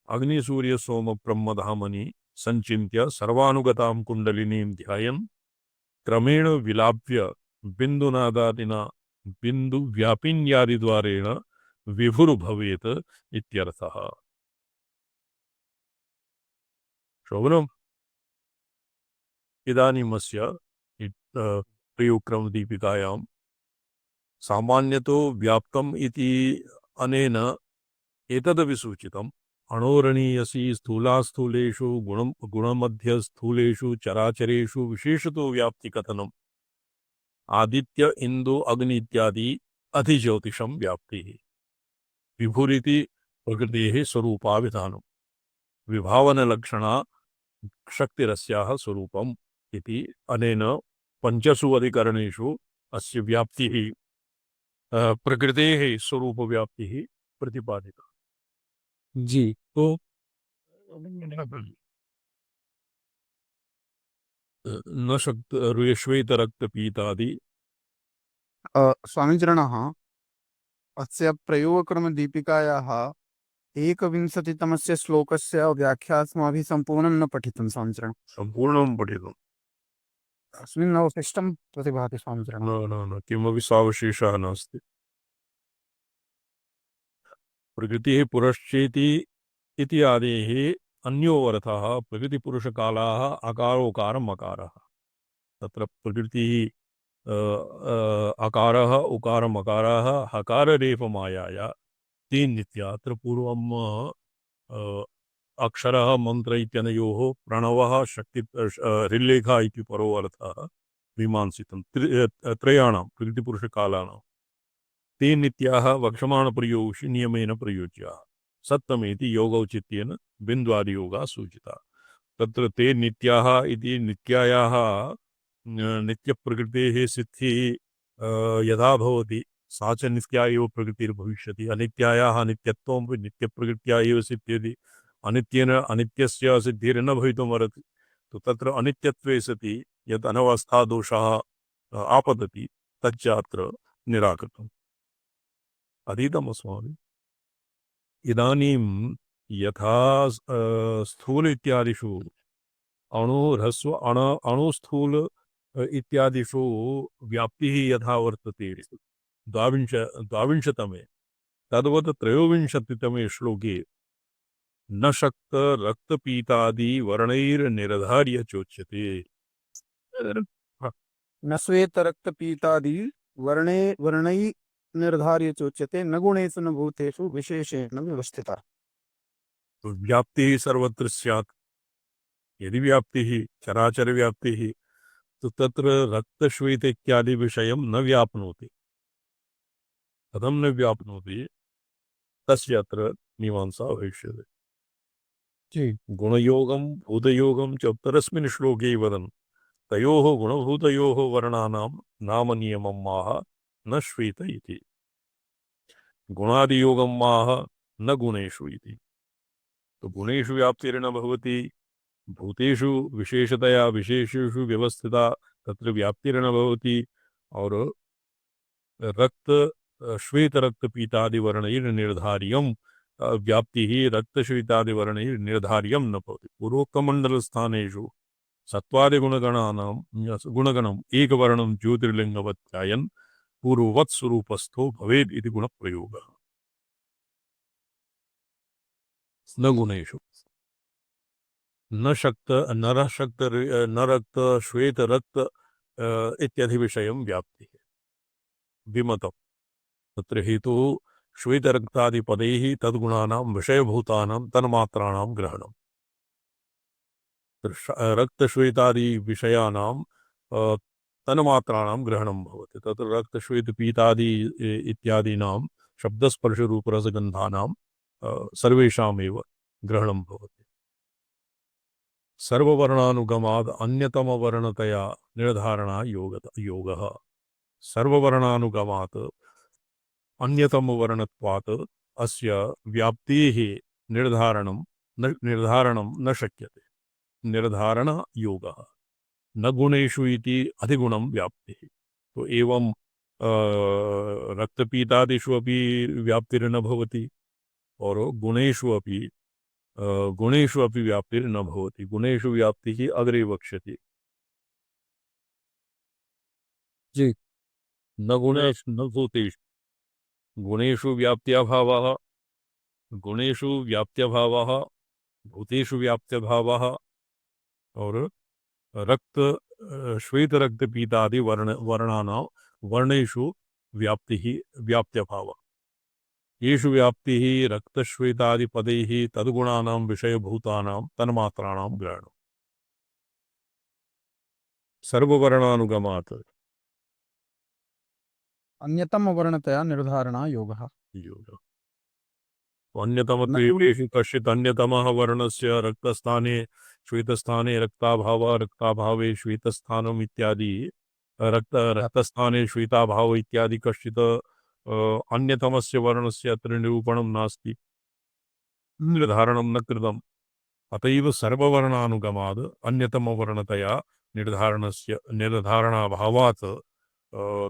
अग्निसूर्य सोम ब्रह्मधामनि संचिन्त्य सर्वानुगतां कुंडलिनीं ध्यायन् क्रमेण विलाप्य बिन्दुनादादिना बिंदु व्यापिन्यादिद्वारेण विभुर्भवेत् इत्यर्थः। श्रवणम्। इदानीमस्य प्रयुक्तदीपिकायां सामान्यतो व्याप्तम् इति अनेन एतदपि सूचितम् अणोरणीयसी स्थूलास्थूलेषु गुणमध्यस्थूलेषु चराचरेषु विशेषतो व्याप्तिकथनम् आदित्य इंदु अग्नि इत्यादि अधिज्योतिषं व्याप्तिः विभुरिति प्रकृतेः स्वरूपाविधानम् विभावनलक्षणा शक्तिरस्याः स्वरूपम् इति अनेन पंचसु अधिकरणेषु अस्य व्याप्तिः प्रकृतेः स्वरूप व्याप्तिः प्रतिपादिता। जी तो न शक्त श्वेत रक्त पीतादि स्वामीचरणः अस्य प्रयोगक्रमदीपिकायाः एकविंशतितमस्य श्लोकस्य व्याख्या अस्माभिः सम्पूर्णं न पठितं स्वामीचरण। सम्पूर्णं पठितम् अस्मिन् अवशिष्टं प्रतिभाति स्वामीचरण। न किमपि सावशेषः नास्ति। प्रकृतिः पुरश्चेति इति आदेः अन्योऽर्थः प्रकृतिपुरुषकालाः अकारोकारम् अकारः तत्र प्रकृतिः अकारः उकारम् अकारः हकाररेफमायाया तीन नित्या अत्र पूर्वम् अक्षरः मंत्र इत्यनयोः प्रणवः शक्ति ऋल्लेखा इति परो अर्थः मीमांसितं त्रयाणां प्रकृतिपुरुषकालानां ते नित्याः वक्षमाणप्रयोगेषु नियमेन प्रयोज्याः सप्तमेति योगौचित्येन बिन्द्वादियोगा सूचिता तत्र ते नित्याः इति नित्यायाः नित्यप्रकृतेः सिद्धिः यदा भवति सा च नित्या एव प्रकृतिर्भविष्यति अनित्यायाः नित्यत्वं नित्यप्रकृत्या एव सिद्ध्यति अनित्येन अनित्यस्य सिद्धिर्न भवितुमर्हति तो तत्र अनित्यत्वे सति यत् अनवस्थादोषः आपतति तच्च अत्र निराकृतम् अधीतम् अस्माभिः। इदानीं यथा स्थूल इत्यादिषु अणुह्रस्व अणुस्थूल इत्यादिषु व्याप्तिः यथा वर्तते द्वाविंशतमे तद्वत् त्रयोविंशतितमे श्लोके न शक्त रक्तपीतादि वर्णैर्निर्धार्य चोच्यते। न श्वेत रक्तपीतादि वर्णै निर्धार्य चोच्यते न गुणेषु न भूतेषु विशेषेण व्यवस्थिता। तो व्याप्तिः सर्वत्र स्यात् यदि व्याप्तिः चराचर व्याप्तिः तो तत्र रक्तश्वेत इत्यादि विषयं न व्याप्नोति कथं न व्याप्नोति तस्य अत्र मीमांसा भविष्यति। गुणयोगं भूतयोगं च उत्तरस्मिन् श्लोके वदन् तयोः गुणभूतयोः वर्णानां नाम नियमं माह न श्वेत इति गुणादियोगं माह न गुणेषु इति। तो गुणेषु व्याप्तिर्न भवति भूतेषु विशेषतया विशेषेषु व्यवस्थिता तत्र व्याप्तिर्न भवति और रक्त श्वेत रक्त पीतादि वर्णैर्निर्धार्यं व्याप्तिः रक्तश्वेतादिवर्णैर्निर्धार्यं न भवति। पूर्वोक्तमण्डलस्थानेषु सत्त्वादिगुणगणानां गुणगणम् एकवर्णं ज्योतिर्लिङ्गवत् ध्यायन् पूर्ववत् स्वरूपस्थो भवेत् इति गुणप्रयोगः न गुणेषु न शक्त नर शक्त न रक्त श्वेत रक्त इत्यादि विषयं व्याप्तिः विमतम् तत्र हेतुः श्वेतरक्तादिपदैः तद्गुणानां विषयभूतानां तन्मात्राणां ग्रहणम् रक्तश्वेतादि विषयाणां तन्मात्राणां ग्रहणं भवति तत्र रक्तश्वेतपीतादि इत्यादीनां शब्दस्पर्शरूपरसगन्धानां सर्वेषामेव ग्रहणं भवति। सर्ववर्णानुगमाद् अन्यतमवर्णतया निर्धारणा योगः सर्ववर्णानुगमात् अन्यतमवर्णत्वात् अस्य व्याप्तेः निर्धारणं न शक्यते निर्धारण योगः न गुणेषु इति अधिगुणं व्याप्तिः। तो एवं रक्तपीतादिषु अपि व्याप्तिर्न भवति और गुणेषु अपि व्याप्तिर्न भवति। गुणेषु व्याप्तिः अग्रे वक्ष्यति। जी। न गुणेषु न भूतेषु। गुणेषु व्याप्त्यभावः, भूतेषु व्याप्त्यभावः और श्वेत रक्त पीतादि वर्णानां वर्णेषु व्याप्तिः व्याप्त्यभावः। येषु व्याप्तिः रक्तश्वेतादि पदैः तद्गुणानां विषयभूतानां तन्मात्राणां ग्रहणम्। सर्ववर्णानुगमात् अन्यतम वर्णतया निर्धारणा योगः। योगः। अन्यतमत्वेषु कश्चित् अन्यतमः वर्णस्य रक्तस्थाने श्वेतस्थाने रक्ताभावे श्वेतस्थानम् इत्यादि रक्तस्थाने श्वेताभाव इत्यादि कश्चित् अन्यतमस्य वर्णस्य अत्र निरूपणं नास्ति, निर्धारणं न कृतम्। अतएव सर्ववर्णानुगमाद् अन्यतमवर्णतया निर्धारणाभावात्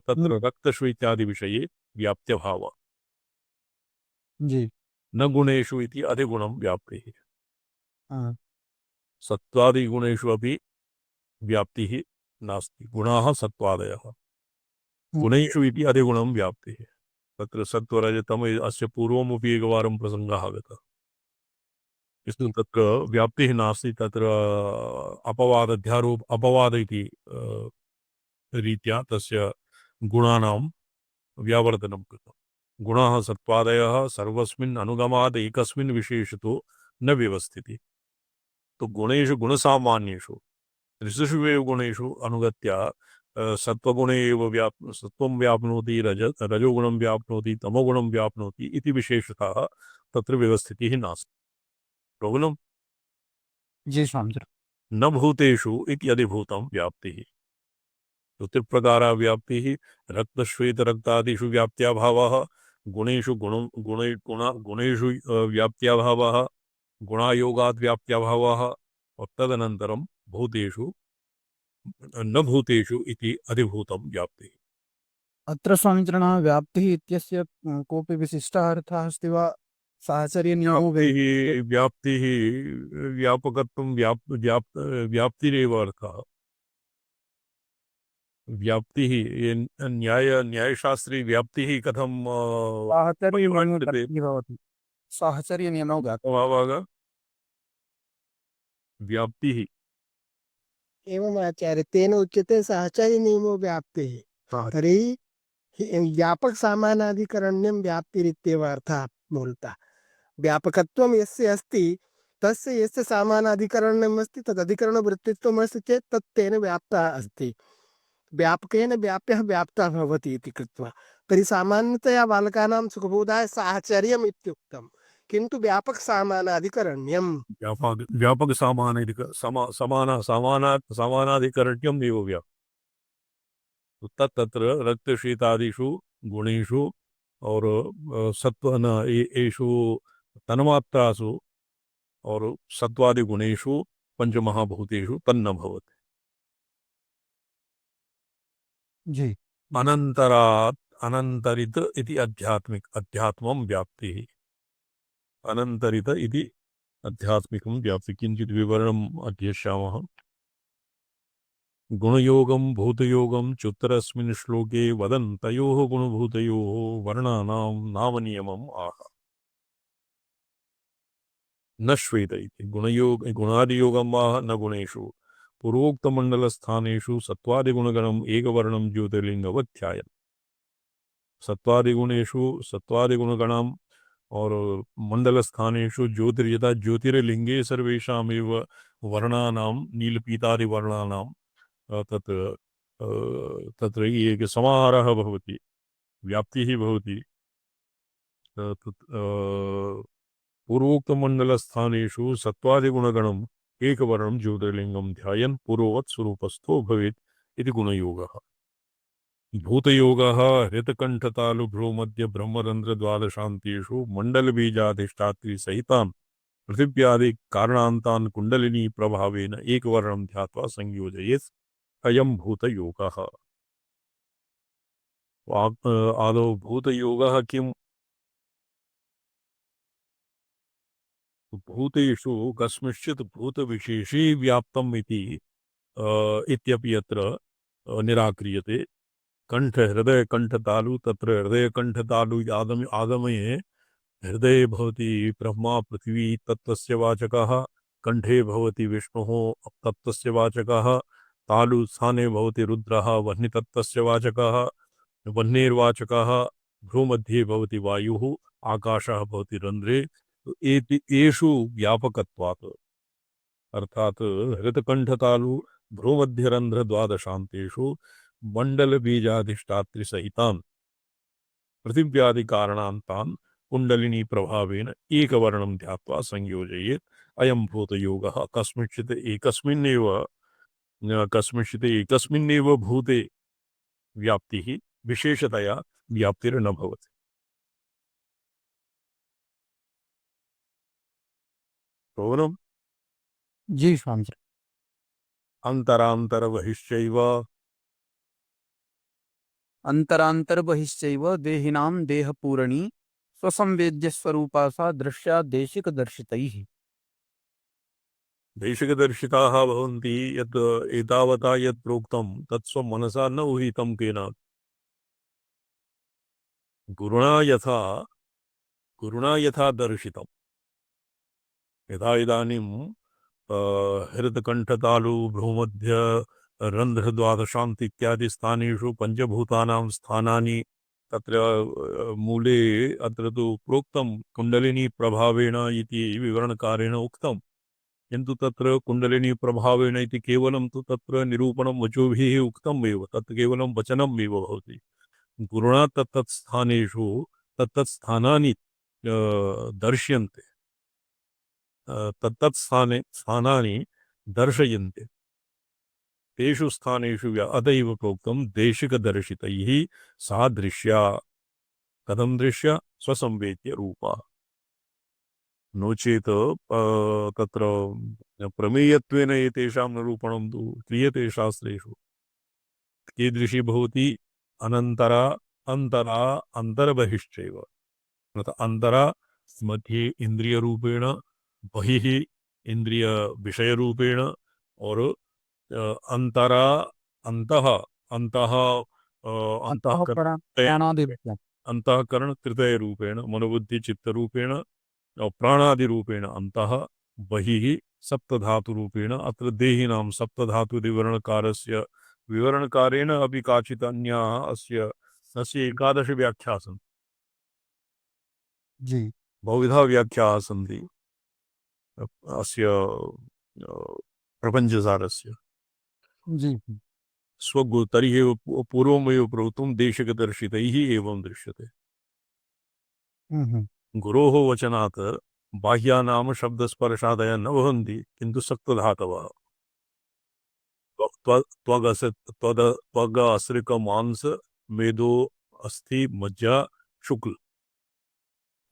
तत्र रक्तश्वेत्यादि विषये व्याप्त्यभावः। जी। न गुणेषु इति अधिगुणं व्याप्तिः। हाँ। सत्त्वादिगुणेषु अपि व्याप्तिः नास्ति। गुणाः सत्त्वादयः। गुणेषु इति अधिगुणं व्याप्तिः। तत्र सत्त्वरजतम अस्य पूर्वमपि एकवारं प्रसङ्गः आगतः। इसलिए तत्र व्याप्तिः नास्ति। तत्र अपवाद इति रीत्या तस्य गुणानां व्यावर्तनं कृतम्। गुणाः सत्त्वादयः सर्वस्मिन् अनुगमात् एकस्मिन् विशेषतो न व्यवस्थिति। तो गुणेषु गुणसामान्येषु त्रिषु एव गुणेषु अनुगत्य सत्त्वगुणे एव सत्त्वं व्याप्नोति, रजोगुणं व्याप्नोति, तमोगुणं व्याप्नोति इति विशेषतः तत्र व्यवस्थितिः नास्ति। रोगुणं जी स्वामी। न भूतेषु इत्यधिभूतं व्याप्तिः। त्रिप्रकारा व्याप्तिः रक्तश्वेत रक्तादिषु व्याप्त्याभावः, गुणेषु गुणेषु व्याप्त्याभावः, गुणायोगात् व्याप्त्याभावः और तदनन्तरं भूतेषु न भूतेषु इति अधिभूतं व्याप्तिः। अत्र स्वामिनः व्याप्तिः इत्यस्य कोऽपि विशिष्टः अर्थः अस्ति वा? साहचर्यनियमो व्याप्तिः व्यापकत्वं व्याप्तिरेव अर्थः। व्याप्तिः न्यायशास्त्रे व्याप्तिः कथं भवति? साहचर्यनियमो व्याप्तिः एवम् आचार्य, तेन उच्यते साहचर्यनियमो व्याप्तिः। तर्हि व्यापक सामानाधिकरण्यं व्याप्तिरित्येव अर्थः मूलतः। व्यापकत्वं यस्य अस्ति तस्य यस्य सामानाधिकरणम् अस्ति तदधिकरणवृत्तित्वम् अस्ति चेत् तत् तेन व्याप्तः अस्ति। व्यापकेन व्याप्यः व्याप्तः भवति इति कृत्वा तर्हि सामान्यतया बालकानां सुखबोधाय साहचर्यम् इत्युक्तं, किन्तु व्यापक सामानाधिकरण्यं व्यापक समानाधिकरण्यम् एव व्याप्ति। तत्र रक्तशीतादिषु गुणेषु और सत्त्वेषु तन्मात्रासु और सत्त्वादि गुणेषु पंचमहाभूतेषु तन्न भवति। जी। अनंतरात् अनंतरित इति अध्यात्मं व्याप्तिः। अनंतरित इति अध्यात्मिकं व्याप्ति। किंचित विवरणम् अध्येष्यामः। गुणयोगं भूतयोगं चुत्तरस्मिन् श्लोके वदन्तयोः गुणभूतयोः वर्णानां नामनियमम् आह। न श्वेत इति गुणादियोगं आह न गुणेषु पूर्वोक्तमण्डलस्थानेषु सत्त्वादिगुणगणम् एकवर्णं ज्योतिर्लिङ्गवध्यायन्। सत्त्वादिगुणेषु सत्त्वादिगुणगणम् और मंडलस्थानेषु ज्योतिर्यथा ज्योतिर्लिंगे सर्वेषामेव वर्णानां नीलपीतादिवर्णानां तत्र एक समाहारः भवति, व्याप्तिः भवति। पूर्वोक्तमण्डलस्थानेषु सत्त्वादिगुणगणम् एकवर्णं ज्योतिर्लिङ्गं ध्यायन् पूर्ववत् स्वरूपस्थो भवेत् इति गुणयोगः। भूतयोगः हृतकण्ठतालुभ्रो मध्य ब्रह्मरन्ध्रद्वादशान्तेषु मण्डलबीजाधिष्ठात्री सहितान् पृथिव्यादि कारणान्तान् कुण्डलिनी प्रभावेन एकवर्णं ध्यात्वा संयोजयेत् अयं भूतयोगः। आदौ भूतयोगः किम्? भूतेषु कस्मिंश्चित् भूतविशेषे व्याप्तम् इति इत्यपि यत्र निराक्रियते। कंठ हृदय कंठ तालु, तत्र हृदय कंठ तालु आगमये हृदये भवति ब्रह्मा पृथ्वी तत्तस्य वाचकः, कंठे भवति विष्णुः तत्तस्य वाचकः, तालु स्थाने भवति रुद्रः वह्नि तत्तस्य वाचकः, वह्नेर्वाचकः, भ्रूमध्ये भवति वायुः, आकाशः भवति रन्ध्रे। तो एषु व्यापकत्वात् अर्थात हृतकंठतालु भ्रूमध्यरंध्र द्वादशांतेषु मंडल बीजाधिष्ठात्री सहितान् पृथिव्यादि कारणान्तान् कुंडलिनी प्रभावेन एकवर्णं ध्यात्वा संयोजयेत्। अयं भूतयोगः कस्मिंश्चित् एकस्मिन्नेव भूते व्याप्तिः विशेषतया व्याप्तिर्न भवति। श्रवणम्। जी स्वामी जी। अंतरांतरबहिश्चैव अंतरांतर्बहिश्चैव देहिनां देहपूरणी स्वसंवेद्य स्वरूपा सा दृश्या देशिकदर्शितैः। देशिकदर्शिताः भवन्ति यत् एतावता यत् प्रोक्तं तत् स्वमनसा न ऊहितं केनापि। गुरुणा यथा दर्शितम्। यथा इदानीं हृदकण्ठतालु भ्रूमध्य रन्ध्रद्वादशान्त इत्यादि स्थानेषु पञ्चभूतानां स्थानानि तत्र मूले अत्र तु प्रोक्तं कुण्डलिनी प्रभावेण इति विवरणकारेण उक्तं। किन्तु तत्र कुण्डलिनी प्रभावेण इति केवलं तु तत्र निरूपणं वचोभिः उक्तम् एव, तत् केवलं वचनम् एव भवति। गुरुणा तत्तत्स्थानेषु तत्तत्स्थानानि दर्श्यन्ते, स्थानानि दर्शयन्ते। तेषु स्थानेषु अतैव प्रोक्तं देशिकदर्शितैः सा दृश्या। कथं दृश्या? स्वसंवेद्य रूपा। नो चेत् तत्र प्रमेयत्वेन एतेषां निरूपणं तु क्रियते शास्त्रेषु। कीदृशी भवति? अनन्तरा अंतरा अंतर्बहिश्चैव। अंतरा मध्ये इंद्रिय रूपेण, बहिः इंद्रिय विषय रूपेण, और अंतरा अंतः अंतः अंतःकरण हृदय रूपेण, मनोबुद्धि चित्त रूपेण और प्राणादि रूपेण अंतः, बहिः सप्तधातु रूपेण। अत्र देहिनां सप्तधातु विवरणकारेण अपि काचित् अन्या अस्य एकादश व्याख्या सन्ति। जी। बहुविधा व्याख्याः सन्ति अस्य प्रपञ्चसारस्य। जी। तर्हि एव पूर्वमेव प्रोक्तं देशिकदर्शितैः एवं दृश्यते। गुरोः वचनात् बाह्यानां शब्दस्पर्शादयः न भवन्ति, किन्तु सक्तधातवः त्वग अस्रिक मांस मेदो अस्थि मज्जा शुक्ल।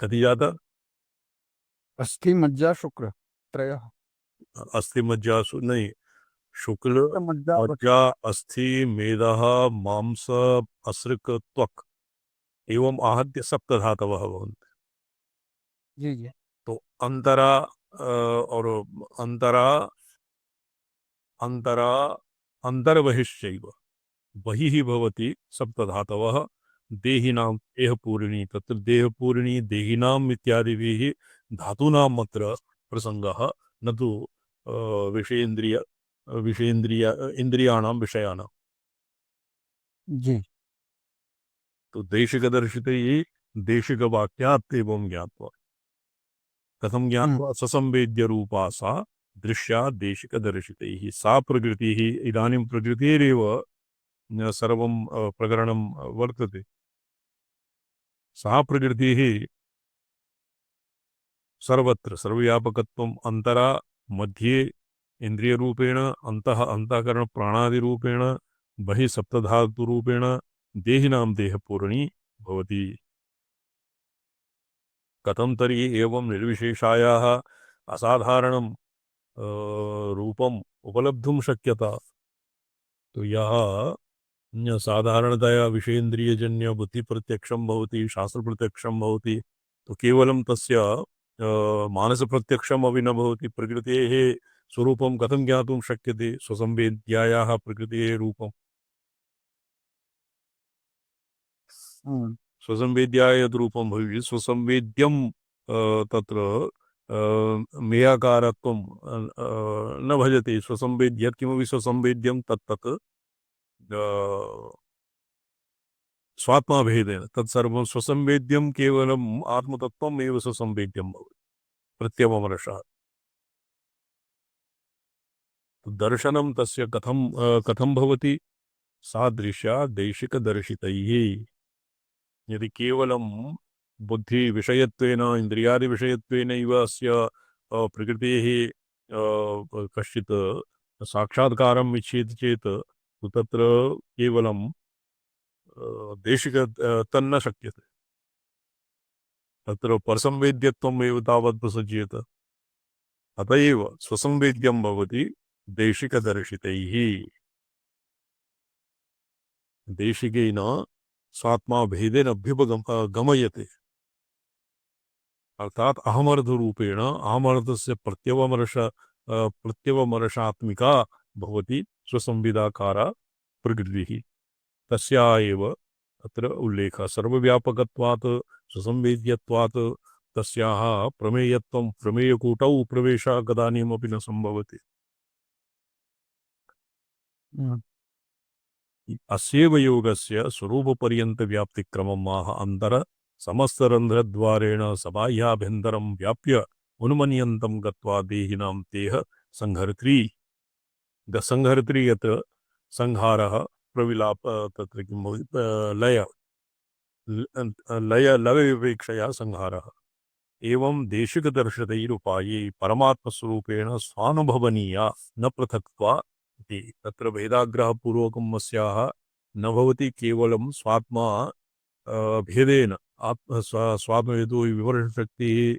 कति जाता? अस्थि मज्जा शुक्र त्रयः। अस्थि मज्जा नहीं, शुक्ल मज्जा अस्थि मेदः मांस अस्रिक त्वक एवं आहत्य सप्तधातवः भवन्ति। जी जी। तो अंतरा और अंतरा अंतरा अंतर्बहिश्चैव, बहिः भवति सप्तधातवः। देहिनां देहपूरिणी, तत्र देहपूरिणी देहिनाम् इत्यादिभिः धातूनाम् अत्र प्रसंगः, न तु विषयेन्द्रिय इंद्रियाणां विषयाणां। जी। तो देशिकदर्शितैः देशिकवाक्यात् एवं ज्ञात्वा। कथं ज्ञात्वा? ससंवेद्य रूपा सा दृश्या देशिकदर्शितैः। सा प्रकृतिः, इदानीं प्रकृतिरेव सर्वं प्रकरणं वर्तते। सा प्रकृतिः सर्वत्र सर्वव्यापकत्वम्। अंतरा मध्ये इंद्रिय रूपेण, अंतः अंतःकरण प्राणादि रूपेण, बहिः सप्तधातु रूपेण देहिनां देहपूर्णी भवति। कथं तर्हि एवं निर्विशेषायाः असाधारणं रूपम् उपलब्धुं शक्यता? तो यः साधारणतया विषयेन्द्रियजन्य बुद्धिप्रत्यक्षं भवति, शास्त्रप्रत्यक्षं भवति, तो केवलं तस्य मानसप्रत्यक्षम् अपि न भवति। प्रकृतेः स्वरूपं कथं ज्ञातुं शक्यते? स्वसंवेद्यायाः प्रकृतेः रूपं। स्वसंवेद्या यद् रूपं भवेत्, स्वसंवेद्यं तत्र मेयाकारत्वं न भजते। स्वसंवेद्य यत्किमपि स्वसंवेद्यं तत्तत् स्वात्मा भेदेन तत्सर्वं स्वसंवेद्यं केवलम् आत्मतत्त्वम् एव स्वसंवेद्यं भवति प्रत्यवमर्शः। दर्शनं तस्य कथं भवति? सादृश्या दैशिकदर्शितैः। यदि केवलं बुद्धिविषयत्वेन इन्द्रियादिविषयत्वेनैव अस्य प्रकृतेः कश्चित् साक्षात्कारम् इच्छेति चेत् तत्र केवलं देशिक तन्न शक्यते। तत्र परसंवेद्यत्वम् एव तावत् प्रसज्येत। अत एव स्वसंवेद्यं भवति देशिकदर्शितैः। देशिकेन स्वात्मा भेदेन गमयते। अर्थात अहमर्थरूपेण अहमर्थस्य प्रत्यवमर्शात्मिका भवति स्वसंविदाकारा प्रकृतिः। तस्या एव अत्र उल्लेखः। सर्वव्यापकत्वात् स्वसंवेद्यत्वात् तस्याः प्रमेयत्वं प्रमेयकूटौ प्रवेशः कदानीमपि न सम्भवति। अस्यैव योगस्य स्वरूपपर्यन्तव्याप्तिक्रमम् आह अन्तर समस्तरन्ध्रद्वारेण सबाह्याभ्यन्तरं व्याप्य उन्मन्यन्तं गत्वा देहिनां तेह संहर्त्री। संहर्त्री यत्र संहारः प्रविलाप तत्र किं भवति? लयविवेक्षया संहारः। एवं देशिकदर्शनैरुपाये परमात्मस्वरूपेण स्वानुभवनीया न पृथक्त्वा इति। तत्र भेदाग्रहपूर्वकम् अस्याः न भवति। केवलं स्वात्मा भेदेन स्वात्महेतु विमर्शशक्तिः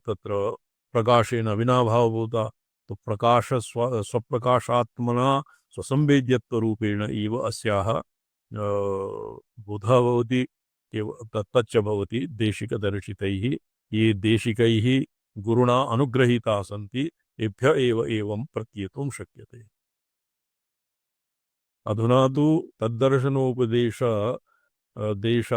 तत्र प्रकाशेन अविनाभावभूता। तो प्रकाश स्वप्रकाशात्मना स्वसंवेद्यत्वरूपेण एव अस्याः बोधः भवति। तच्च भवति देशिकदर्शितैः। ये देशिकैः गुरुणा अनुग्रहीताः सन्ति एभ्य एव एवं प्रतीयतुं शक्यते। अधुना तु तद्दर्शनोपदेश देश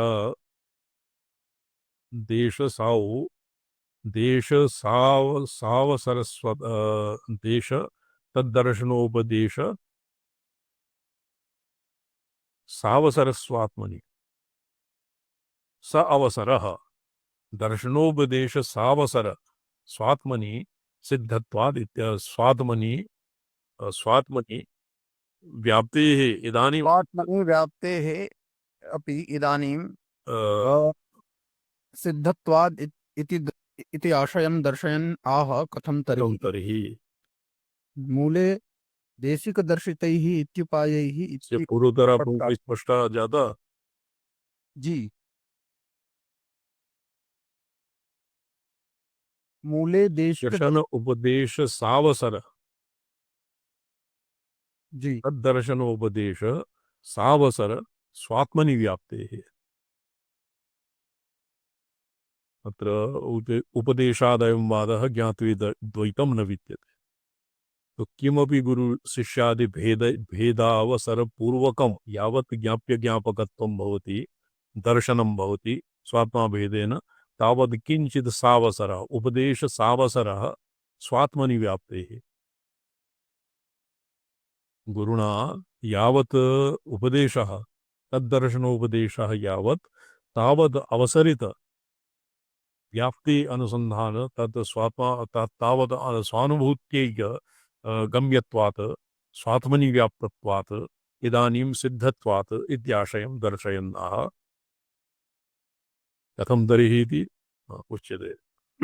तद्दर्शनोपदेश सावसरस्वात्मनि स अवसरः। दर्शनोपदेश सावसर स्वात्मनि सिद्धत्वात् स्वात्मनि व्याप्तेः इदानीं स्वात्मनि व्याप्तेः अपि इदानीं सिद्धत्वाद् इति आशयं दर्शयन् आह। कथं तर्हि? मूले देशिकदर्शितैः इत्युपायैः इससे पूर्वतरा स्पष्ट जाता। जी, मूले दर्शन उपदेश सावसर। जी, तद्दर्शनोपदेश सावसर स्वात्मनि व्याप्तेः। अत्र उपदेशादयं वादः ज्ञात्वे द्वैतं न विद्यते। तो किमपि गुरु शिष्यादि भेदावसरपूर्वकं यावत् ज्ञाप्य ज्ञापकत्वं भवति, दर्शनं भवति स्वात्मा भेदेन, तावत् किंचित् सावसरः उपदेश सावसरः स्वात्मनि व्याप्तेः। गुरुणा यावत् उपदेशः तद्दर्शनोपदेशः यावत् तावत् अवसरित व्याप्ति अनुसंधान तत् स्वात्मा तावत् स्वानुभूत्यैक गम्यत्वात् स्वात्मनि व्याप्तत्वात् इदानीं सिद्धत्वात् इत्याशयं दर्शयन् आह। कथं तर्हि इति उच्यते।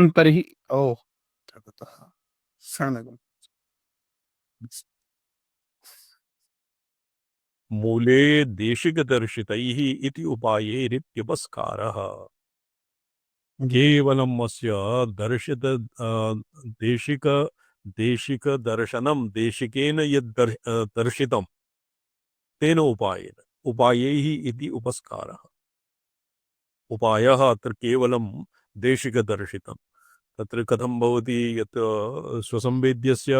तर्हि ओ क्षणगम् मूले देशिकदर्शितैः इति उपायैरित्युपस्कारः। केवलम् अस्य देशिकदर्शनं देशिकेन यद् दर्शितं तेन उपायेन उपायैः इति उपस्कारः उपायः अत्र केवलं देशिकदर्शितं तत्र कथं भवति यत् स्वसंवेद्यस्य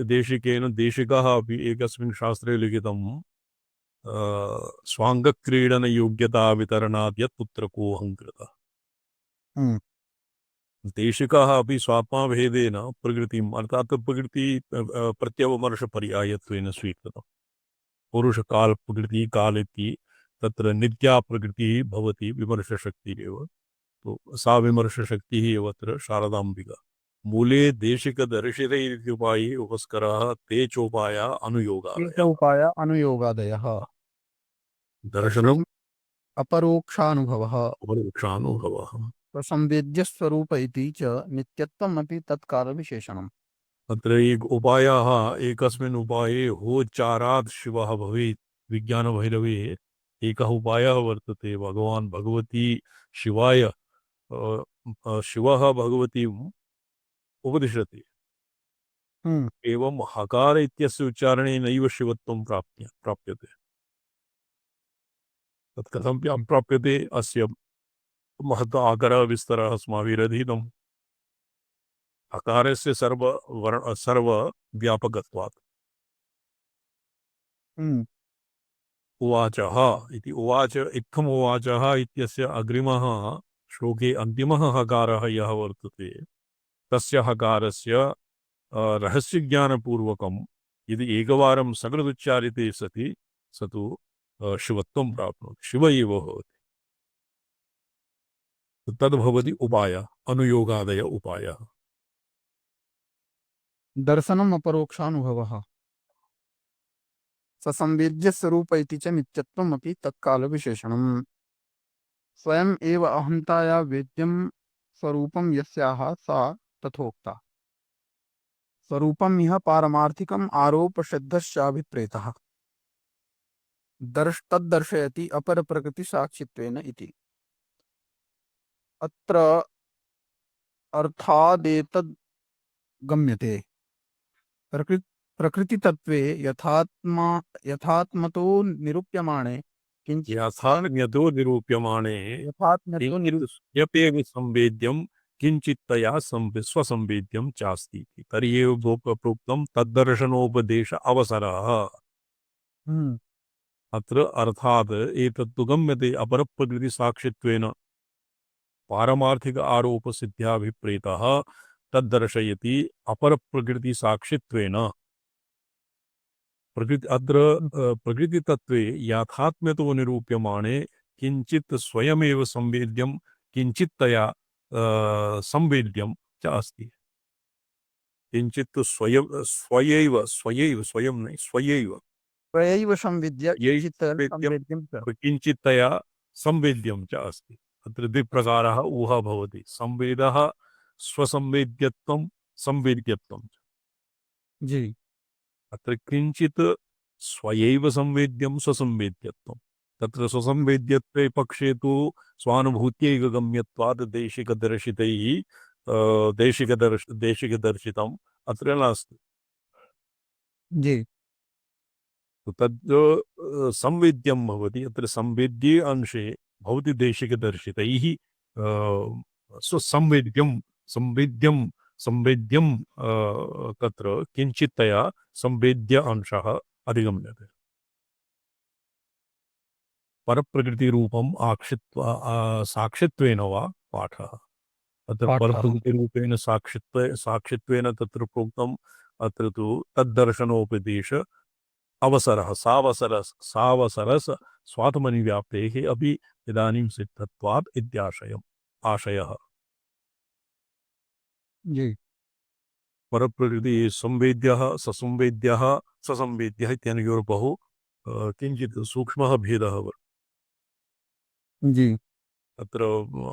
देशिकेन देशिकः अपि एकस्मिन् शास्त्रे लिखितं स्वाङ्गक्रीडनयोग्यता वितरणात् यत् पुत्रकोऽहं कृतः हम्म, देशिकः अपि स्वात्माभेदेन प्रकृतिम् अर्थात् प्रकृति प्रत्यवमर्शपर्यायत्वेन स्वीकृतम् पुरुषकाल प्रकृति काल इति तत्र नित्या प्रकृतिः भवति विमर्शशक्तिरेव तो सा विमर्शशक्तिः एव अत्र शारदाम्बिका मूले देशिकदर्शितैरित्युपाये उपस्कराः ते चोपाया अनुयोगादयः उपाय अनुयोगादयः दर्शनम् अपरोक्षानुभवः अपरोक्षानुभवः प्रसंवेद्यस्वरूप इति च नित्यत्वमपि तत्कालविशेषणम् अत्र एक उपायः एकस्मिन् उपाये होच्चारात् शिवः भवेत् विज्ञानभैरवे एकः उपायः वर्तते भगवान् भगवती शिवाय शिवः भगवतीम् उपदिशति हम्म, एवं हकार इत्यस्य उच्चारणेनैव शिवत्वं प्राप्यते तत् कथं प्राप्यते अस्य महत् आकरः विस्तरः अस्माभिरधीतम् हकारस्य सर्वव्यापकत्वात् हम्म, उवाचः इति उवाच इत्थम् उवाचः इत्यस्य अग्रिमः श्लोके अन्तिमः हकारः यः वर्तते तस्य हकारस्य रहस्यज्ञानपूर्वकं यदि एकवारं सकृदुच्चारिते सति स तु शिवत्वं प्राप्नोति शिव एव भवति तद्भवति उपाय अनुयोगादय उपायः दर्शनम् अपरोक्षानुभवः ससंवेद्यस्वरूप इति च नित्यत्वमपि तत्कालविशेषणम् स्वयम् एव अहंताया वेद्यं स्वरूपं यस्याः सा तथोक्ता स्वरूपम् इह पारमार्थिकम् आरोपसिद्धश्चाभिप्रेतः तद्दर्शयति अपरप्रकृतिसाक्षित्वेन इति अत्र अर्थादेतद् गम्यते प्रकृतितत्त्वे यथात्मतो निरूप्यमाणे किञ्चित् यथान्यतो निरूप्यमाणे यथात्मतो यप्येव संवेद्यं किञ्चित्तया स्वसंवेद्यं चास्ति इति। तर्हि एव प्रोक्तं तद्दर्शनोपदेश अवसरः हम्म, अत्र अर्थात् एतत्तु गम्यते अपरप्रकृतिसाक्षित्वेन पारमार्थिक आरोपसिद्ध्याभिप्रेतः तद्दर्शयति अपरप्रकृतिसाक्षित्वेन अत्र प्रकृतितत्त्वे याथात्म्यतो निरूप्यमाणे किञ्चित् स्वयमेव संवेद्यं किञ्चित्तया संवेद्यं च अस्ति किञ्चित् स्वयैव स्वयं न स्वयैव स्वयैव संविद्य संवेद्यं किञ्चित्तया संवेद्यं च अस्ति अत्र द्विप्रकारः ऊहा भवति संवेदः स्वसंवेद्यत्वं संवेद्यत्वं च जी अत्र किञ्चित् स्वयैव संवेद्यं स्वसंवेद्यत्वं तत्र स्वसंवेद्यत्वे पक्षे तु स्वानुभूत्यैकगम्यत्वात् देशिकदर्शितम् अत्र नास्ति जी तद् संवेद्यं भवति अत्र संवेद्ये अंशे भवति देशिकदर्शितैः स्वसंवेद्यं संवेद्यं तत्र किञ्चित्तया संवेद्य अंशः अधिगम्यते परप्रकृतिरूपम् आक्षित्वा साक्षित्वेन वा पाठः अत्र परप्रकृतिरूपेण साक्षित्वेन तत्र प्रोक्तम् अत्र तु तद्दर्शनोपदेश अवसरः सावसरस स्वात्मनिव्याप्तेः अपि इदानीं सिद्धत्वात् इत्याशयम् आशयः जी परप्रकृति संवेद्यः ससंवेद्यः ससंवेद्यः इत्यनयोर्बहु किञ्चित् सूक्ष्मः भेदः जी अत्र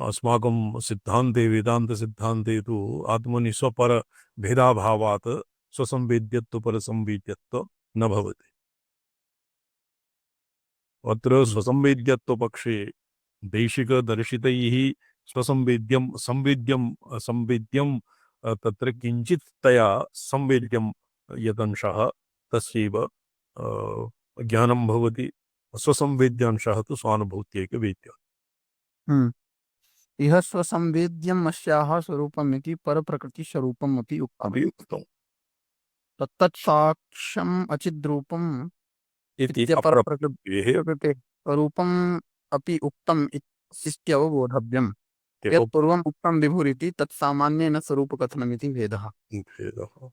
अस्माकं सिद्धान्ते वेदान्तसिद्धान्ते तु आत्मनि स्वपरभेदाभावात् स्वसंवेद्यत्व परसंवेद्यत्व न भवति अत्र स्वसंवेद्यत्वपक्षे देशिकदर्शितैः स्वसंवेद्यं संवेद्यं तत्र किञ्चित्तया संवेद्यं यदंशः तस्यैव ज्ञानं भवति स्वसंवेद्यांशः तु स्वानुभूत्यैकवेद्यः इह स्वसंवेद्यम् अस्याः स्वरूपमिति परप्रकृतिस्वरूपम् अपि उक्तम् अभियुक्तम् तत्तत्साक्ष्यम् अचिद्रूपम् इति इत्यपरप्रकृतेः अपरप्रकृतेः स्वरूपम् अपि उक्तम् इत्यवबोधव्यम् ते यत् पूर्वम् उक्तं विभुरिति तत्सामान्येन स्वरूपकथनमिति भेदः भेदः।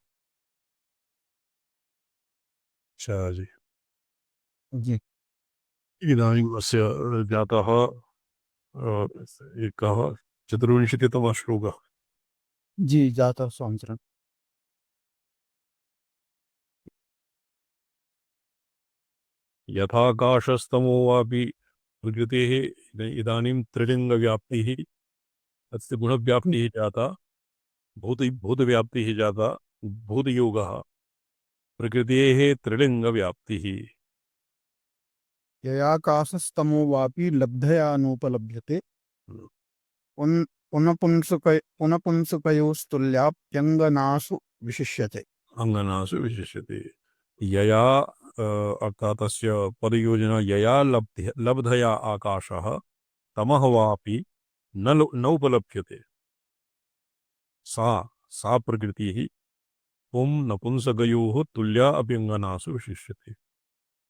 अच्छा जी, जी इदानीम् अस्य जातः एकः 24तमः श्लोकः। जी जातः संवत्सरम् यथाकाशस्तमो वापि प्रकृतेः इदानीं त्रिलिङ्गव्याप्तिः तस्य गुणव्याप्तिः जाता भूतव्याप्तिः जाता भूतयोगः प्रकृतेः त्रिलिङ्गव्याप्तिः ययाकाशस्तमो वापि लब्धयानोपलभ्यते पुनपुंसकयोस्तुल्याप्यङ्गनासु विशिष्यते अङ्गनासु विशिष्यते। यया अर्थात् तस्य पदयोजना यया लब्धया आकाशः तमः वापि नोपलभ्यते सा प्रकृतिः पुं नपुंसकयोः तुल्या अप्यङ्गनासु विशिष्यते।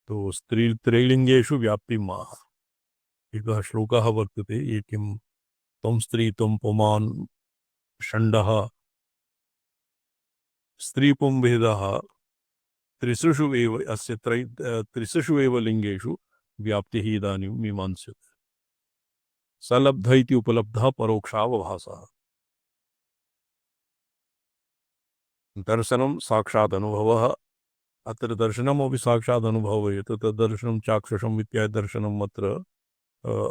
तो स्त्रीलिङ्गेषु व्याप्तिम् आह। एकः श्लोकः वर्तते ये किं त्वं स्त्री त्वं पुमान् षण्डः स्त्रीपुं भेदः त्रिसृषु एव अस्य त्रिसृषु एव लिङ्गेषु व्याप्तिः इदानीं मीमांस्यते। सलब्ध इति उपलब्धः परोक्षावभासः। दर्शनं साक्षात् अनुभवः। अत्र दर्शनमपि साक्षात् अनुभवः तत् दर्शनं चाक्षुषम् इत्यादि दर्शनम् अत्र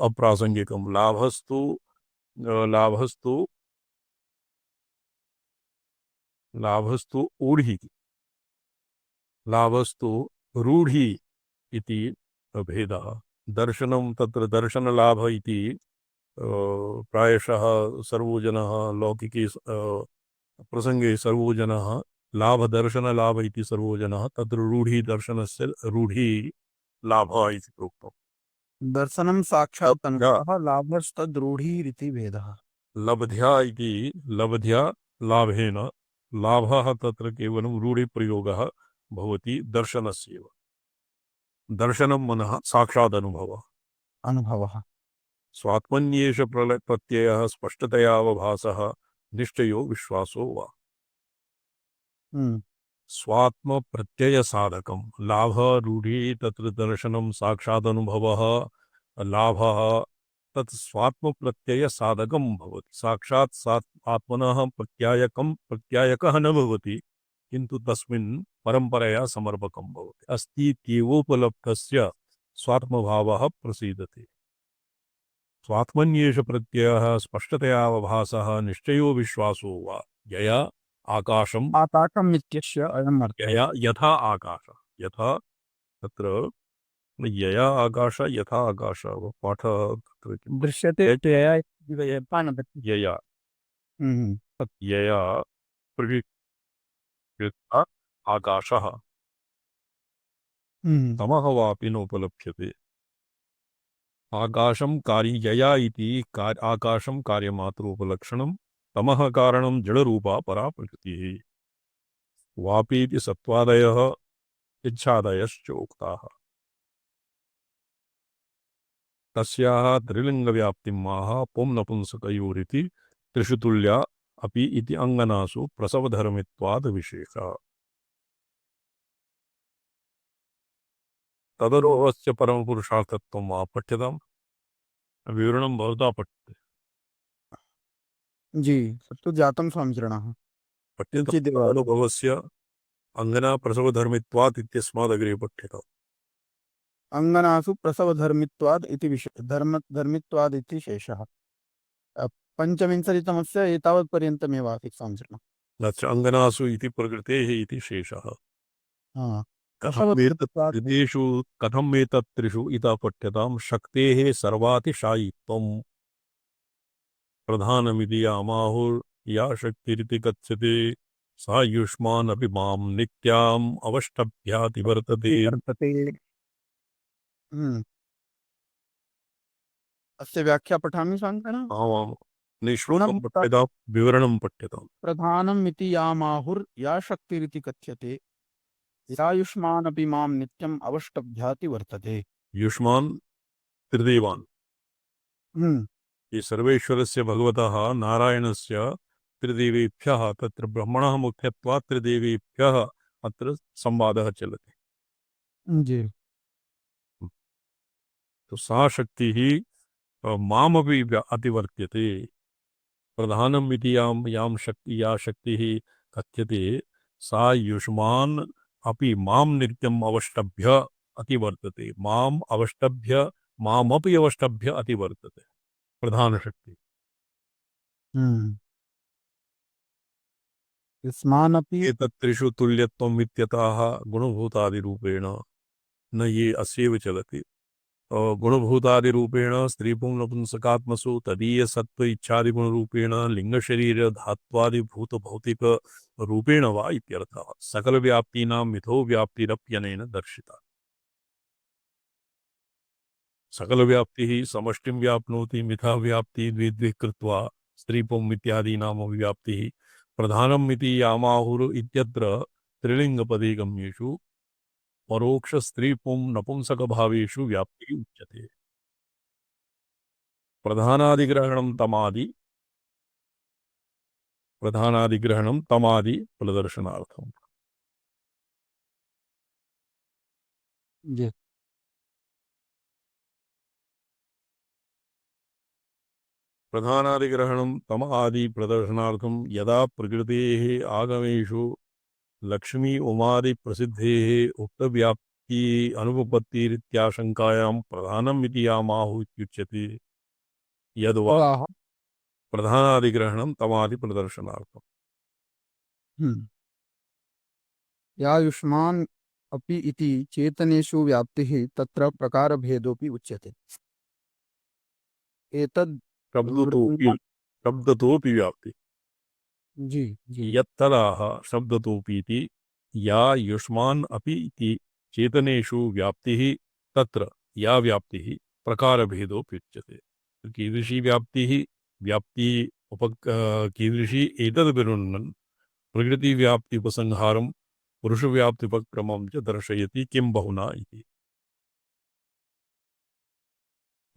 अप्रासङ्गिकं। लाभस्तु ऊढि लाभस्तु रूढि इति भेदः। दर्शनं तत्र दर्शनलाभ इति प्रायशः सर्वो जनः लौकिके प्रसंगे सर्वो जनः लाभदर्शनलाभ इति सर्वो जनः तत्र रूढि दर्शनस्य रूढि लाभः इति प्रोक्तम्। दर्शनं साक्षात् अनुभवः लाभस्तद्रूढिरिति भेदः लब्ध्या इति लब्ध्या लाभेन लाभः तत्र केवलं रूढिप्रयोगः भवति दर्शनस्यैव। दर्शनं मनः साक्षात् अनुभवः स्वात्मन्येष प्रत्ययः स्पष्टतया अवभासः निश्चयो विश्वासो वा। स्वात्म प्रत्यय साधकम लाभ रूढ़ि तत्र दर्शनम साक्षात् अनुभवः लाभः तत् स्वात्म प्रत्यय साधकम भवति। साक्षात् आत्मनः प्रत्यायकः न भवति किन्तु तस्मिन् परम्परया समर्पकं भवति। अस्ति इत्येवोपलब्धस्य स्वात्मभावः प्रसीदति। स्वात्मन्येष प्रत्ययः स्पष्टतया अवभासः निश्चयो विश्वासो वा। यया आकाशम् इत्यस्य अयम् अर्थः यथा आकाश यथा तत्र यया आकाश यथा आकाश पाठ तत्र किं दृश्यते यया यया यया प्रकृता आकाशः तमः वापि नोपलभ्यते। आकाशं यया इति आकाशं कार्यमात्रोपलक्षणं तमः कारणं जडरूपा परा प्रकृतिः। वापि इति सत्त्वादयः इच्छादयश्च उक्ताः। तस्याः त्रिलिङ्गव्याप्तिम् आह पुं नपुंसकयोरिति त्रिषु तुल्या अपि इति अङ्गनासु प्रसवधर्मित्वाद् विशेषः। तदरोहस्य परमपुरुषार्थत्वं वा पठ्यताम्। विवरणं भवता पठ्यते। जी तत्तु जातं संचरणः पठ्यताम्। अनुभवस्य अङ्गना प्रसवधर्मित्वात् इत्यस्मादग्रे पठ्यताम्। अङ्गनासु प्रसवधर्मित्वाद् इति धर्मित्वाद् इति शेषः पञ्चविंशतितमस्य एतावत्पर्यन्तमेव आसीत् संचरणम्। अच्छा, अङ्गनासु इति प्रकृतेः इति शेषः। कथम् एतत् त्रिषु इतः पठ्यतां। शक्तेः सर्वातिशायित्वं प्रधानमिति आमाहुर् या शक्तिरिति कथ्यते सा युष्मान् अपि मां नित्याम् अवष्टभ्याति वर्तते। वर्तते। अस्य व्याख्या पठामि स्वामिनः। आमाम् निश्लोकं गुणभूता पठ्यतां विवरणं पठ्यताम्। प्रधानम् इति यामाहुर् या शक्तिरिति कथ्यते यायुष्मानपि मां नित्यम् अवष्टभ्याति वर्तते। युष्मान् त्रिदेवान्, हम्म, ये सर्वेश्वरस्य भगवतः नारायणस्य त्रिदेवेभ्यः तत्र ब्रह्मणः मुख्यत्वात् त्रिदेवेभ्यः अत्र संवादः चलति। जी। तो सा शक्तिः मामपि अतिवर्त्यते। प्रधानम् इति या शक्तिः कथ्यते सा युष्मान् अपि मां नित्यम् अवष्टभ्य अतिवर्तते। माम् अवष्टभ्य मामपि अवष्टभ्य अतिवर्तते। प्रधानशक्ति हम्म, युष्मानपि एतत् त्रिषु तुल्यत्वम् इत्यतः गुणभूतादिरूपेण न ये अस्यैव चलति। गुणभूतादिरूपेण स्त्रीपुंनपुंसकात्मसु तदीय सत्व इच्छादिगुणरूपेण लिंगशरीर धात्वादिभूत भौतिक रूपेण वा इत्यर्थः। सकलव्याप्तीनां मिथो व्याप्तिरप्यनेन दर्शिता। सकलव्याप्तिः समष्टिं व्याप्नोति, मिथा व्याप्ति द्विद्विः कृत्वा स्त्रीपुं इत्यादीनाम् व्याप्तिः। प्रधानम् इति यामाहुः इत्यत्र त्रिलिङ्गपदे गम्येषु परोक्ष स्त्रीपुं नपुंसकभावेषु व्याप्तिः उच्यते। प्रधानादिग्रहणं तमादि प्रदर्शनार्थम। जी। प्रधानादिग्रहणं तम आदि प्रदर्शनार्थम यदा प्रकृतेः आगमेषु लक्ष्मी उमादि प्रसिद्धेः उक्तव्याप्ति अनुपपत्तिरित्याशंकायां प्रधानम् इति यामाहुः इत्युच्यते। यद्वा आह, प्रधानादिग्रहणं तमादि प्रदर्शनार्थम। यायुष्मान् अपि इति चेतनेषु व्याप्तिः तत्र प्रकारभेदोऽपि उच्यते। एतद् शब्दतोऽपि व्याप्ति जी जी। यत्तदाह शब्दतोऽपीति या युष्मान् अपि इति चेतनेषु व्याप्तिः तत्र या व्याप्तिः प्रकारभेदोऽप्युच्यते। कीदृशी व्याप्तिः व्याप्ति कीदृशी एतद्विरुण्णन् प्रकृतिव्याप्ति उपसंहारं पुरुषव्याप्त्युपक्रमं च दर्शयति किं बहुना इति।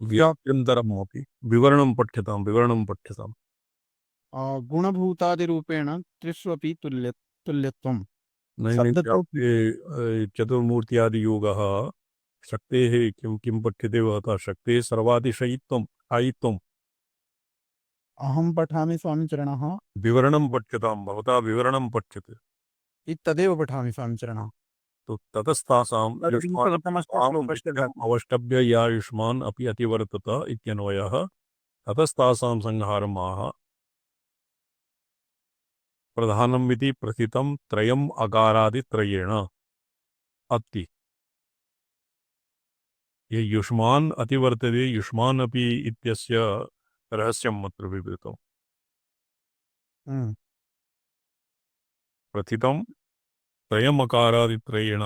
व्याप्त्यन्तरमपि विवरणं पठ्यताम्। गुणभूतादिरूपेण त्रिष्वपि तुल्यत्वम्। नहीं शब्दतो चतुर्मूर्त्यादि योगः शक्तेः किं किं पठ्यते भवता शक्तेः सर्वातिशयित्वं स्थायित्वं अहं पठामि स्वामिचरणः। विवरणं पठ्यतां भवता विवरणं पठ्यते। तदेव पठामि स्वामिचरणः। तो ततस्तासां अवष्टभ्य या युष्मान् अपि अतिवर्तत इत्यन्वयः ततस्तासां संहारम् आह। प्रधानम् इति प्रथितं त्रयम् अकारादित्रयेण अत्ति। ये युष्मान् अतिवर्तते युष्मान् अपि इत्यस्य रहस्यम् अत्र विवृतम्। हम्म, प्रथितं त्रयमकारादित्रयेण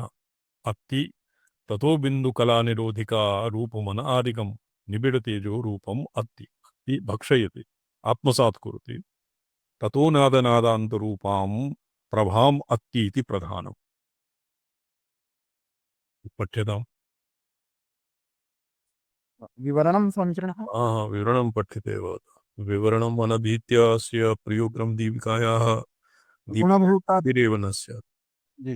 अत्ति ततो बिन्दुकलानिरोधिका रूपमन आदिकं निबिडतेजो रूपम् अत्ति इति भक्षयति आत्मसात् कुरुति ततो नादनादान्तरूपां प्रभाम् अत्ति इति प्रधानम्। पठ्यताम्। विवरणं स्वामिचरणः। विवरणं पठ्यते भवता। विवरणम् अनधीत्य अस्य प्रियोग्रमदीपिकायाः गुणभूता दीपिकाभिरेव न स्यात्। जी।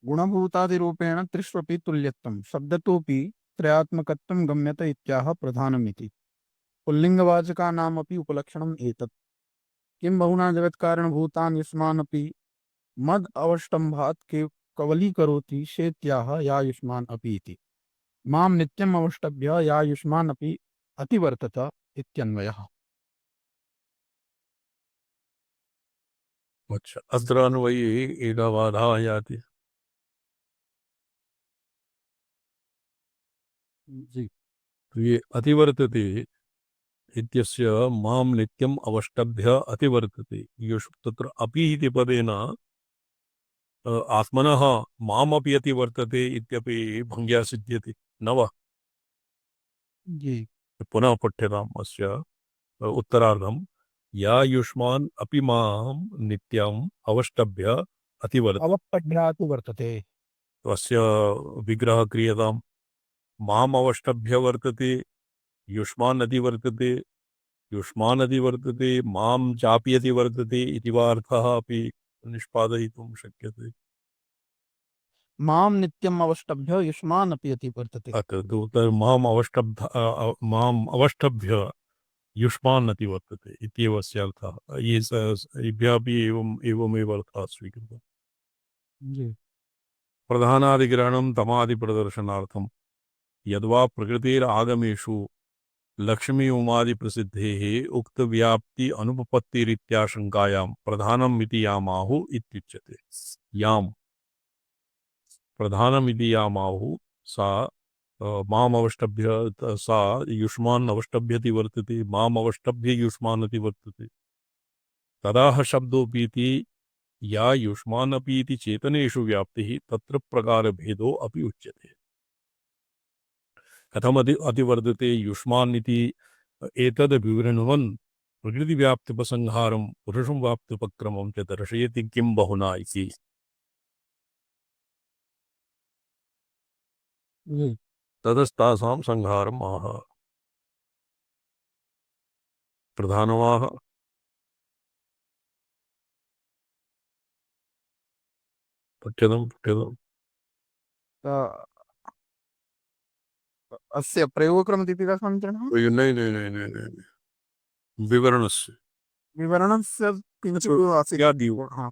गुणभूतादिरूपेण त्रिष्वपि तुल्यत्वं शब्दतोऽपि त्रयात्मकत्वं गम्यते इत्याह प्रधानमिति। पुल्लिङ्गवाचकानामपि उपलक्षणम् एतत्। किं बहुना जगत्कारणभूतान् युष्मानपि मद अवष्टम्भात् कवलीकरोति शेत्याह या युष्मान् अपि इति। मां नित्यम् अवष्टभ्य या युष्मान् अपि अतिवर्तत इत्यन्वयः। अच्छा अत्र अन्वये एका बाधा आयाति। जी। तो ये अतिवर्तते इत्यस्य मां नित्यम् अवष्टभ्य अतिवर्तते युष् तत्र अपि इति पदेन आत्मनः मामपि अतिवर्तते इत्यपि भङ्ग्या सिद्ध्यति न वा? जी पुनः पठ्यताम् अस्य उत्तरार्धं या युष्मान् अपि मां नित्यम् अवष्टभ्य अतिवर्तते अवपठ्यातु वर्तते अस्य विग्रहः क्रियताम् माम् अवष्टभ्य वर्तते युष्मान् अतिवर्तते युष्मान् अतिवर्तते मां चापि अतिवर्तते इति वा अर्थः अपि निष्पादयितुं शक्यते माम नित्यम अवष्टभ्य युष्मान अपि अति वर्तते अतः माम् अवष्टभ्य युष्मान् अतिवर्तते इत्येव अस्य अर्थः इभ्यापि एवमेव अर्थः स्वीकृतः जी प्रधानादिग्रहणं तमादिप्रदर्शनार्थं यद्वा प्रकृतिरागमेषु लक्ष्मी उमादि प्रसिद्धेः उक्तव्याप्ति अनुपपत्तिरित्याशंकायां प्रधानम् इति यामाहु इत्युच्यते याम् प्रधानमिति यामाहु सा माम् अवष्टभ्य सा युष्मान् अवष्टभ्यति वर्तते माम् अवष्टभ्य युष्मानति वर्तते तदाह शब्दोपीति या युष्मानपि इति चेतनेषु व्याप्तिः तत्र प्रकारभेदो अपि उच्यते कथमति अतिवर्तते युष्मान् इति एतद् विवृण्वन् प्रकृतिव्याप्त्युपसंहारं पुरुषं वाप्त्युपक्रमं च दर्शयति किं बहुना इति जी ततस्तासां संहारम् आह प्रधानमाह पठ्यताम् अस्य प्रयोगक्रमदीपिका समीचरणः नहीं विवरणस्य विवरणस्य किञ्चित् आसीत् हा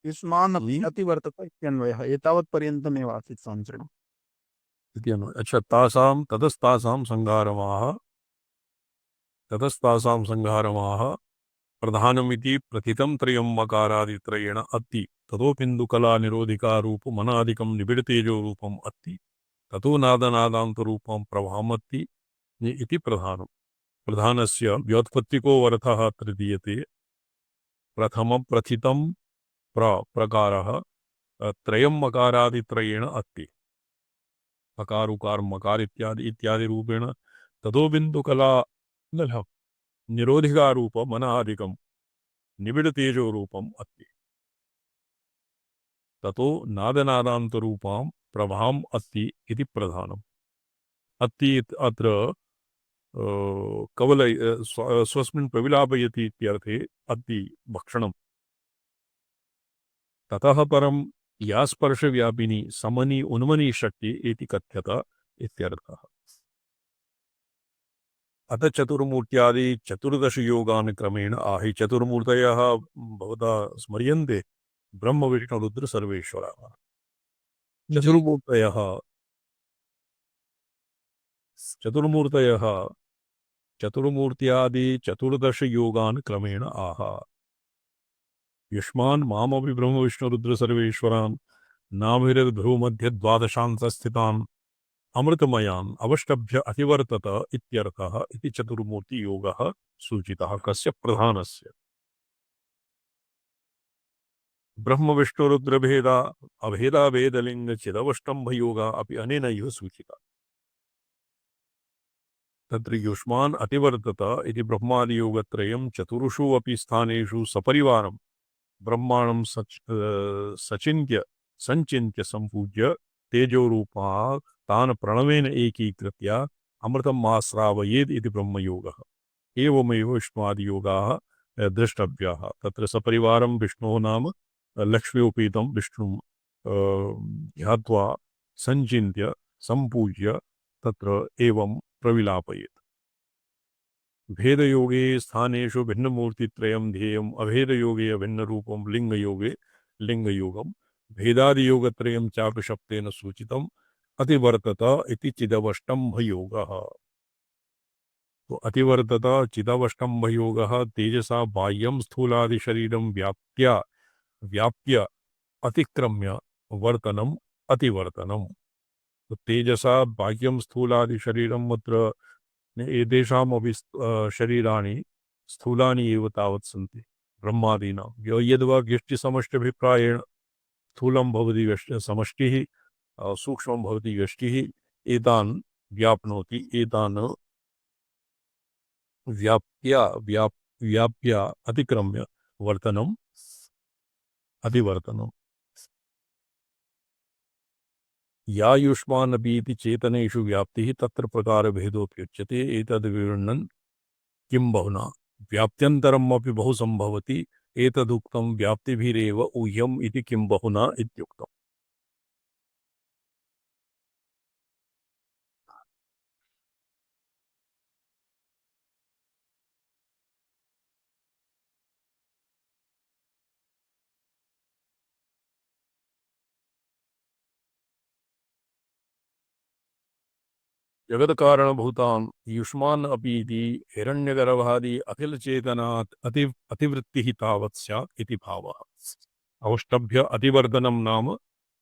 युष्मान् अपि अतिवर्तत इत्यन्वयः एतावत्पर्यन्तमेव आसीत् समीचरणम् अच्छा ततस्तासां संहारमाह प्रधानमिति प्रथितं त्रयं मकारादित्रयेण अत्ति ततो बिन्दुकला निरोधिका रूपम् अनादिकं निबिडतेजो रूपम् अत्ति ततो नादनादान्तरूपं प्रभामत्ति इति प्रधानम् प्रधानस्य व्योत्पत्तिको अर्थः अत्र दीयते प्रथमं प्रथितं प्रकारः त्रयं मकारादित्रयेण अत्ति अकार उकार मकार इत्यादि रूपेण ततो बिन्दुकला निरोधिका रूपम् अनादिकं निबिडतेजो रूपम् अस्ति ततो नादनादान्तरूपां प्रभाम् अस्ति इति प्रधानम् अस्ति अत्र कवल स्वस्मिन् प्रविलापयति इत्यर्थे अस्ति भक्षणम् ततः परं या स्पर्शव्यापिनी समनी उन्मनी शक्ति इति कथ्यत इत्यर्थः अथ चतुर्मूर्त्यादि चतुर्दश योगान् क्रमेण आहि चतुर्मूर्तयः भवता स्मर्यन्ते ब्रह्म विष्णु रुद्र सर्वेश्वरः चतुर्मूर्तयः चतुर्मूर्त्यादि चतुर्दश योगान् क्रमेण आह युष्मान् मामपि ब्रह्म विष्णु रुद्र सर्वेश्वरान् नाभिर्भ्रूमध्ये द्वादशान्तस्थितान् अमृतमयान् अवष्टभ्य अतिवर्तत इत्यर्थः इति चतुर्मूर्ति योगः सूचितः कस्य प्रधानस्य ब्रह्म विष्णु रुद्र भेदा अभेदा वेदलिंग चिदवष्टम्भ योगा अपि अनेन इव सूचिता तत्र युष्मान् अतिवर्तत इति ब्रह्मादि योगत्रयं चतुर्षु अपि स्थानेषु सपरिवारं ब्रह्माणं सचिन्त्य संचिन्त्य संपूज्य तेजोरूपा तान् प्रणवेन एकीकृत्य अमृतम् आश्रावयेत् इति ब्रह्मयोगः एवमेव विष्णुआदियोगाः द्रष्टव्याः तत्र सपरिवारं विष्णोः नाम लक्ष्म्योपेतं विष्णुं ध्यात्वा संचिन्त्य संपूज्य तत्र एवं प्रविलापयेत् भेदयोगे स्थानेषु भिन्नमूर्तित्रयं ध्येयम् अभेदयोगे अभिन्नरूपं लिङ्गयोगे लिङ्गयोगं भेदादियोगत्रयं चापि शब्देन सूचितम् अतिवर्तत इति चिदवष्टम्भयोगः तो अतिवर्तत चिदवष्टम्भयोगः तेजसा बाह्यं स्थूलादिशरीरं व्याप्य अतिक्रम्य वर्तनम् अतिवर्तनम् तो तेजसा बाह्यं स्थूलादिशरीरम् अत्र एतेषामपि शरीराणि स्थूलानि एव तावत् सन्ति ब्रह्मादीनां यद्वा व्यष्टिसमष्टिभिप्रायेण स्थूलं भवति समष्टिः सूक्ष्मं भवति व्यष्टिः एतान् व्याप्नोति एतान् व्याप्य अतिक्रम्य वर्तनम् अतिवर्तनम् यायुष्मानपि इति चेतनेषु व्याप्तिः तत्र प्रकारभेदोऽप्युच्यते एतद् विवृण्णन् किं बहुना व्याप्त्यन्तरम् अपि बहु सम्भवति एतदुक्तं व्याप्तिभिरेव ऊह्यम् इति किं बहुना इत्युक्तम्। जगत्कारणभूतान् युष्मान् अपि इति हिरण्यगर्भादि अखिलचेतनात् अतिवृत्तिः तावत् स्यात् इति भावः। अवष्टभ्य अतिवर्धनं नाम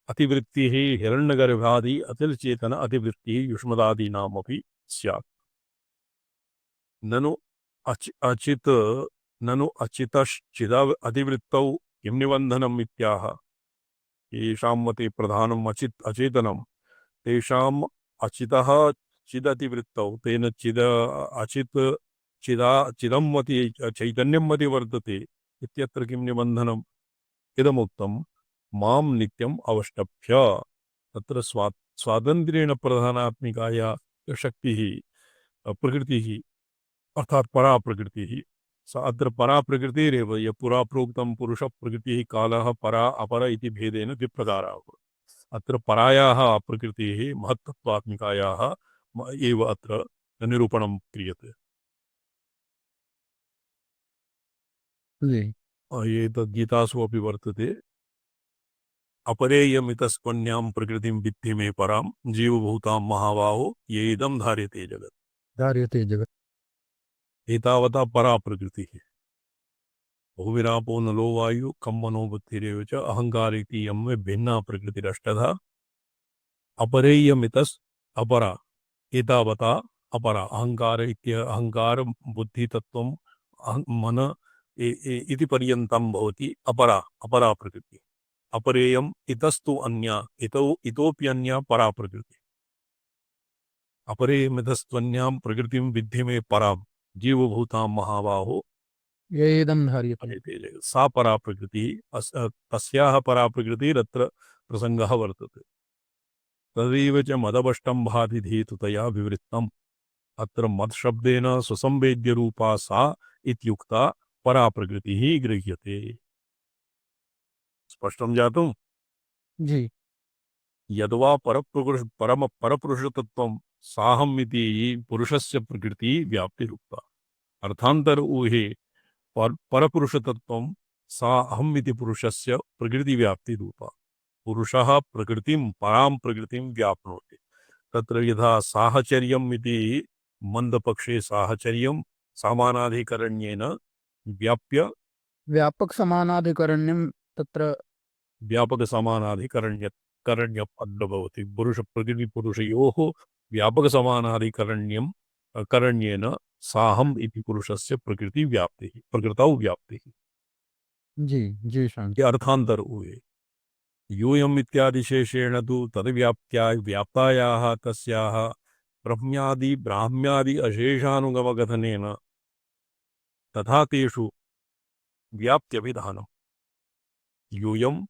अतिवृत्तिः हिरण्यगर्भादि अखिलचेतन अतिवृत्तिः युष्मदादीनामपि स्यात्। ननु अचितश्चिदा अतिवृत्तौ किं निबन्धनम् इत्याह येषां मते प्रधानम् अचेतनं तेषाम् अचितः चिदतिवृत्तौ तेन चिदं मति चैतन्यं मति वर्तते इत्यत्र किं निबन्धनम् इदमुक्तं मां नित्यम् अवष्टभ्य तत्र स्वातन्त्र्येण प्रधानात्मिकाया शक्तिः प्रकृतिः अर्थात परा प्रकृतिः सा अत्र परा प्रकृतिरेव यः पुरा प्रोक्तं पुरुषः प्रकृतिः कालः परा अपर इति भेदेन द्विप्रकाराः अत्र परायाः प्रकृतेः महत्त्वात्मिकायाः एव अत्र निरूपणं क्रियते। एतद् गीतासु अपि वर्तते अपरेयमितस्त्वन्यां प्रकृतिं विद्धि मे परां जीवभूतां महाबाहो ये इदं धार्यते जगत् एतावता परा प्रकृतिः बहुविरापो नलो वायु कम मनो बुद्धिरेव च अहंकार इति यं मे भिन्ना प्रकृतिरष्टधा अपरेयमितस् अपरा एतावता अपरा अहंकार अहंकार बुद्धि तत्वं मन इति पर्यन्तं भवति अपरा अपरा प्रकृति अपरेयम् इतस्तु अन्या इतोप्यन्या परा प्रकृति अपरेयमितस्त्वन्यां प्रकृतिं विद्धि मे परां जीवभूतां महाबाहो येदं धार्यते सा परा प्रकृति तस्याः परा प्रकृतिरत्र प्रसंगः वर्तते तदैव च मदवष्टं भाति धेतुतया विवृत्तम् अत्र मत्शब्देन सुसंवेद्य रूपा सा इत्युक्ता परा प्रकृतिः गृह्यते। स्पष्टं जातम्? जी यद्वा परपुरुषतत्त्वं साहम् इति पुरुषस्य प्रकृति व्याप्तिरुक्ता अर्थान्तर ऊहे परपुरुषतत्त्वं सा अहम् इति पुरुषस्य प्रकृतिव्याप्ति रूपा पुरुषः प्रकृतिं परां प्रकृतिं व्याप्नोति तत्र यथा साहचर्यम् इति मंदपक्षे साहचर्यं समानाधिकरण्येन व्याप्य व्यापक समानाधिकरण्यं तत्र व्यापक समानाधिकरण्य भवति पुरुष प्रकृति पुरुषयोः व्यापक समानाधिकरण्यं करण्येन साहम् इति पुरुषस्य प्रकृति व्याप्तिः प्रकृतौ व्याप्तिः। जी शांति अर्थान्तर हुए यूयम् इत्यादिशेषेण तु व्याप्तायाः तस्याः ब्राह्म्यादि अशेषानुगमकथनेन तथा तेषु व्याप्त्यभिधानम् यूयम्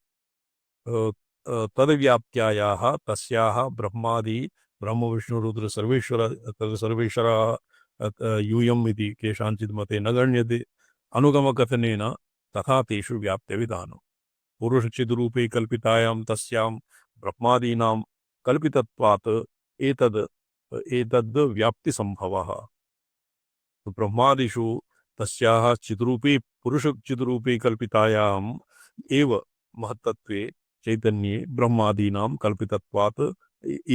तद्व्याप्त्यायाः तस्याः ब्रह्मादि ब्रह्म विष्णु रुद्र सर्वेश्वराः यूयम् इति केषाञ्चित् मते न गण्यते अनुगमकथनेन तथा तेषु व्याप्त्यभिधानम् पुरुषचिद्रूपे कल्पितायां तस्यां ब्रह्मादीनां कल्पितत्वात् एतद् व्याप्तिसम्भवः ब्रह्मादिषु तस्याः चिद्रूपे पुरुषचिद्रूपे कल्पितायाम् एव महत्तत्वे चैतन्ये ब्रह्मादीनां कल्पितत्वात्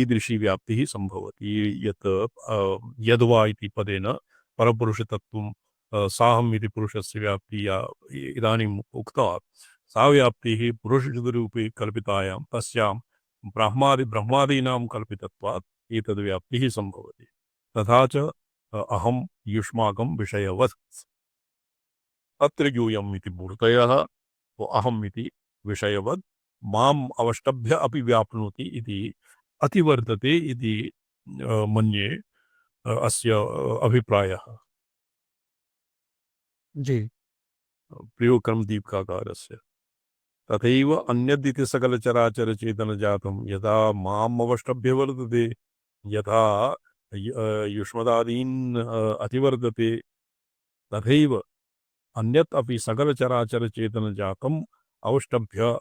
ईदृशी व्याप्तिः सम्भवति यत् यद्वा इति पदेन परपुरुषतत्त्वं साहम् इति पुरुषस्य व्याप्तिया इदानीम् उक्तवान् सा व्याप्तिः पुरुषचिद्रूपे कल्पितायां तस्यां ब्रह्मादीनां कल्पितत्वात् एतद् व्याप्तिः सम्भवति तथा च अहम युष्माकं विषयवत् अत्र यूयम् इति मूर्तयः वो अहम् इति विषयवत् माम् अवष्टभ्य अपि व्याप्नोति इति अतिवर्तते इति मन्ये अस्य अभिप्रायः जी प्रयोगक्रमदीपिकाकारस्य तथैव अन्यदिति सकलचराचरचेतनजातं यथा माम् अवष्टभ्य वर्तते यथा युष्मदादीन् अतिवर्तते तथैव अन्यत् अपि सकलचराचरचेतनजातम् अवष्टभ्य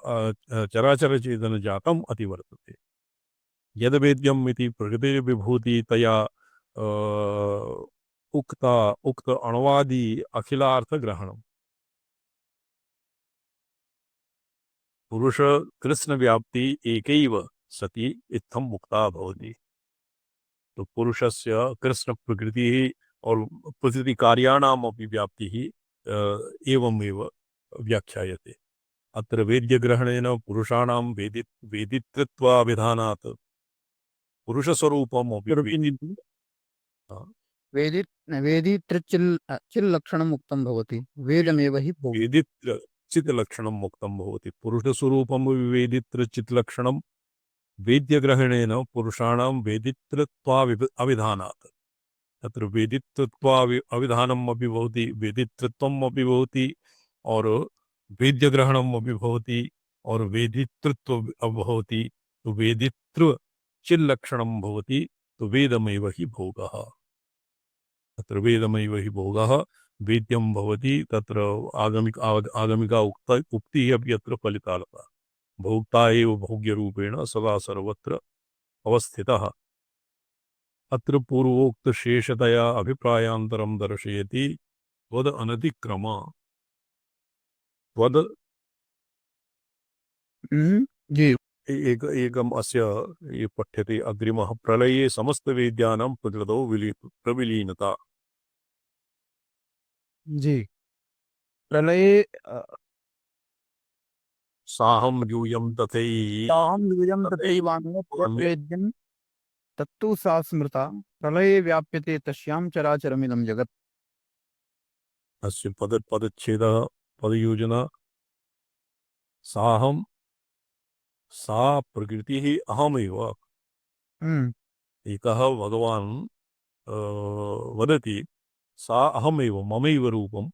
चराचरचेतनजातम् अतिवर्तते यद्वेद्यम् इति प्रकृतिर्विभूतितया उक्त अण्वादि अखिलार्थग्रहणम् पुरुष कृष्ण व्याप्ति एकैव सति इत्थं मुक्ता भवति तो पुरुषस्य कृष्ण प्रकृतिः और प्रकृति कार्याणाम् अपि व्याप्तिः एवमेव व्याख्यायते अत्र वेद्यग्रहणेन पुरुषाणां वेदितृत्वाभिधानात् पुरुषस्वरूपम् अपि वेदि चिल् लक्षणम् उक्तं भवति वेदमेव हि भवति वेदित्र चित्लक्षणं मुक्तं भवति पुरुषस्वरूपं वेदित्रचित्लक्षणं वेद्यग्रहणेन पुरुषाणां वेदितृत्वाभिधानात् तत्र अविधानम् अपि भवति वेदितृत्वम् अपि भवति और वेद्यग्रहणम् अपि भवति और वेदितृत्व भवति तो वेदितृ चिल्लक्षणं भवति तो वेदमेव हि भोगः तत्र वेदमेव हि भोगः वेद्यं भवति तत्र आगमिका उक्तिः अपि अत्र फलितालता भोक्ता एव भोग्यरूपेण सदा सर्वत्र अवस्थितः अत्र पूर्वोक्त शेषतया अभिप्रायान्तरं दर्शयति त्वद अनतिक्रम त्वद जी एकम् अस्य ये पठ्यते अग्रिमः प्रलये समस्तवेद्यानां प्रकृतौ प्रविलीनता जी प्रलये साहं यूयं तथैवान्यद्वेद्यं तत्तु सा स्मृता प्रलये व्याप्यते तस्यां चराचरमिदं जगत् अस्य पदच्छेदः पदयोजना साहं सा प्रकृतिः अहमेव एकः भगवान् वदति सा अहमेव ममैव रूपं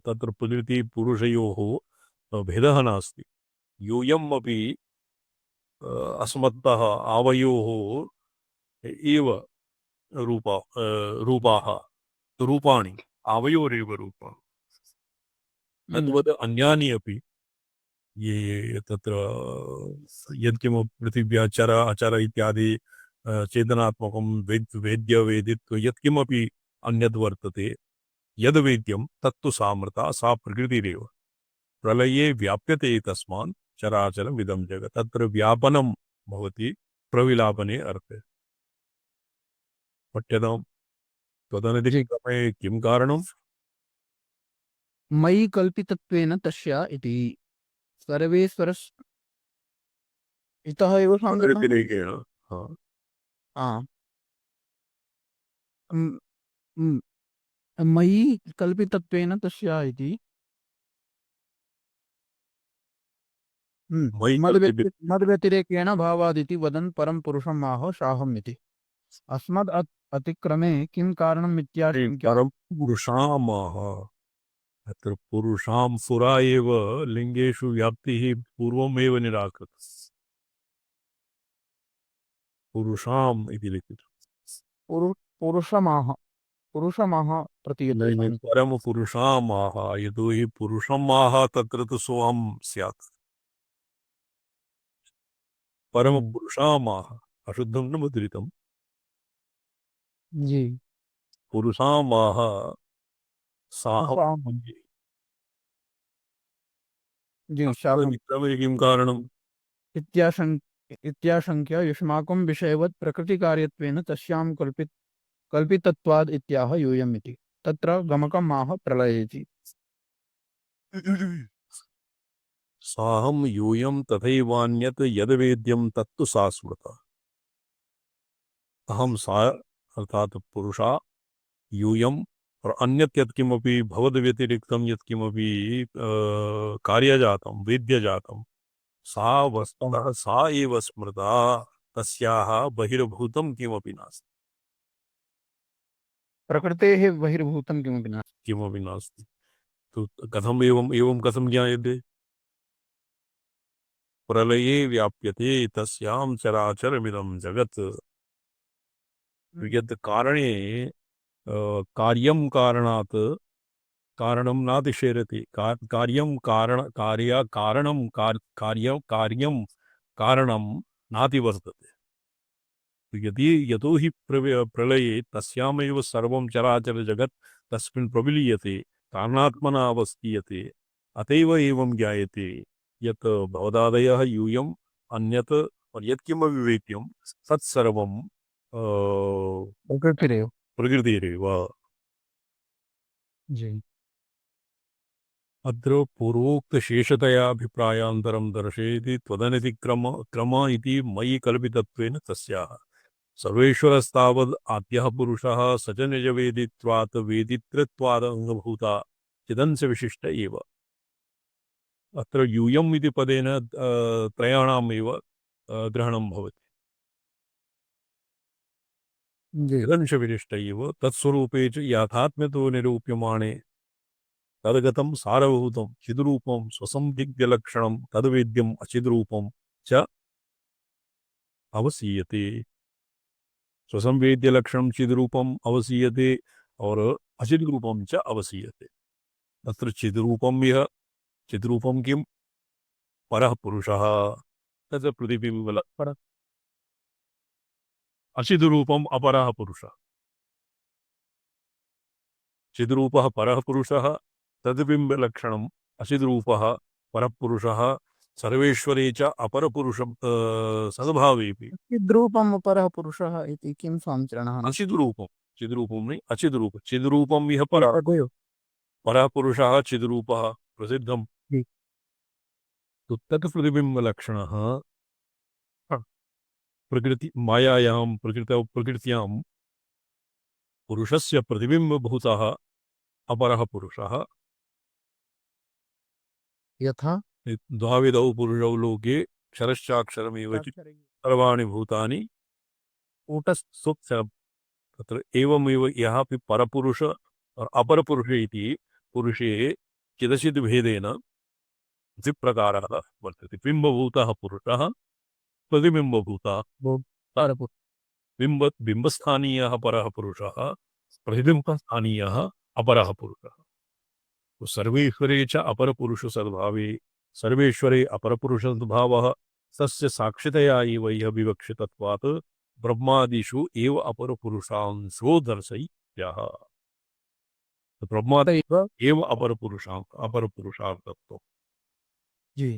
तत्र प्रकृतिपुरुषयोः भेदः नास्ति यूयम् अपि अस्मत्तः आवयोः एव रूपाः रूपाणि आवयोरेव रूपाः तद्वत् अन्यानि अपि ये तत्र यत्किमपि पृथिव्या चर अचर इत्यादि चेतनात्मकं वेद्य वेदित्व यत्किमपि अन्यद् वर्तते यद्वेद्यं तत्तु सामृता सा प्रकृतिरेव प्रलये व्याप्यते तस्मात् चराचरमिदं जगत् तत्र व्यापनं भवति प्रविलापने अर्थे पठ्यतां त्वदनतिक्रमे किं कारणं मयि कल्पितत्वेन तस्य इति सर्वेश्वरस् इतः एव सामर्थ्यं व्यतिरेकेण मयि कल्पितत्वेन तस्य इति मयि मद्व्यतिरेकेण भावादिति वदन् परं पुरुषम् आह साहम् इति अस्मद् अतिक्रमे किं कारणम् परं पुरुषामः अत्र पुरुषां सुरा एव लिङ्गेषु व्याप्तिः पूर्वमेव निराकृता पुरुषाम् इति लिखितं पुरुषमाह प्रतीयते परम पुरुषामाह यतोहि पुरुषमाह तत्र तु सोऽहं स्यात् परम पुरुषामाह अशुद्धं न मुद्रितं जी पुरुषामाह साहं जी साहम् क्रमे किं कारणम् इत्याशङ्क्य युष्माकं विषयवत् प्रकृतिकार्यत्वेन तस्यां कल्पितत्वाद् इत्याह यूयम् इति तत्र गमकम् आह प्रलयेति साहं यूयं तथैवान्यत् यद्वेद्यं तत्तु सा स्मृता अहं सा अर्थात पुरुषा यूयम् और अन्यत् यत्किमपि भवद्व्यतिरिक्तं यत्किमपि कार्यजातं वेद्यजातं सा वस्तुतः सा एव स्मृता तस्याः बहिर्भूतं किमपि नास्ति प्रकृतेः बहिर्भूतं किमपि नास्ति। किमपि नास्ति तो कथम एवं एवं कथम ज्ञायते प्रलये व्याप्यते तस्यां चराचरमिदं जगत् यद् कारणे कार्यं कारणात् कारणं नातिशेरति कार्यं कार्यं कारणं नातिवर्तते यदि यतो हि प्रलये तस्यामेव सर्वं चराचर जगत् तस्मिन् प्रविलीयते कारणात्मना अवस्थीयते अतएव एवं ज्ञायते यत् भवदादयः यूयम् अन्यत् और यत्किमपि वेद्यं तत्सर्वं प्रकृतिरेव। प्रकृतिरेव जी। अत्र पूर्वोक्तशेषतयाभिप्रायान्तरं दर्शयति त्वदनतिक्रम क्रम इति मयि कल्पितत्वेन तस्याः सर्वेश्वरस्तावद् आद्यः पुरुषः स च निजवेदित्वात् वेदितृत्वादङ्गभूता चिदंश विशिष्ट एव अत्र यूयम् इति पदेन त्रयाणामेव ग्रहणं भवति जी। चिदंश विशिष्ट एव तत्स्वरूपे च याथात्म्यतो निरूप्यमाणे तद्गतं सारभूतं चिद्रूपं स्वसंदिग्धलक्षणं तद्वेद्यम् अचिद्रूपं च अवसीयते स्वसंवेद्यलक्षणं चिद्रूपम् अवसीयते और अचिद्रूपं च अवसीयते तत्र चिद्रूपं यः चिद्रूपं किं परः पुरुषः तत्र प्रतिबिम्बलक्षणम् अचिद्रूपम् अपरः पुरुषः चिद्रूपः परः पुरुषः तद्बिम्बलक्षणम् अचिद्रूपः परः पुरुषः सर्वेश्वरे च अपरपुरुषं सद्भावेपि चिद्रूपम् अपरः पुरुषः इति किं स्वामिचरणः न? अचिद्रूपं चिद्रूपं नहीं अचिद्रूप चिद्रूपं यः परः तदेव। परः पुरुषः चिद्रूपः प्रसिद्धं जी। तो तत् प्रतिबिम्बलक्षणः प्रकृति मायायां प्रकृत्यां पुरुषस्य प्रतिबिम्बभूतः अपरः पुरुषः यथा द्वाविधौ पुरुषौ लोके क्षरश्चाक्षरमेव च सर्वाणि भूतानि कूटस्थोऽक्षरम् तत्र एवमेव यः अपि परपुरुष और अपरपुरुष इति पुरुषे चिदचिद् भेदेन द्विप्रकारः वर्तते बिम्बभूतः पुरुषः प्रतिबिम्बभूतः परपुरुषः। बिम्बस्थानीयः परः पुरुषः प्रतिबिम्बस्थानीयः अपरः पुरुषः तो सर्वेश्वरे च अपरपुरुष सद्भावे सर्वेश्वरे अपरपुरुष सद्भावः तस्य साक्षितया एव यः विवक्षितत्वात् ब्रह्मादिषु एव अपरपुरुषांशो दर्शयित्याह ब्रह्मादेव एव अपरपुरुषार्थत्वम् जी।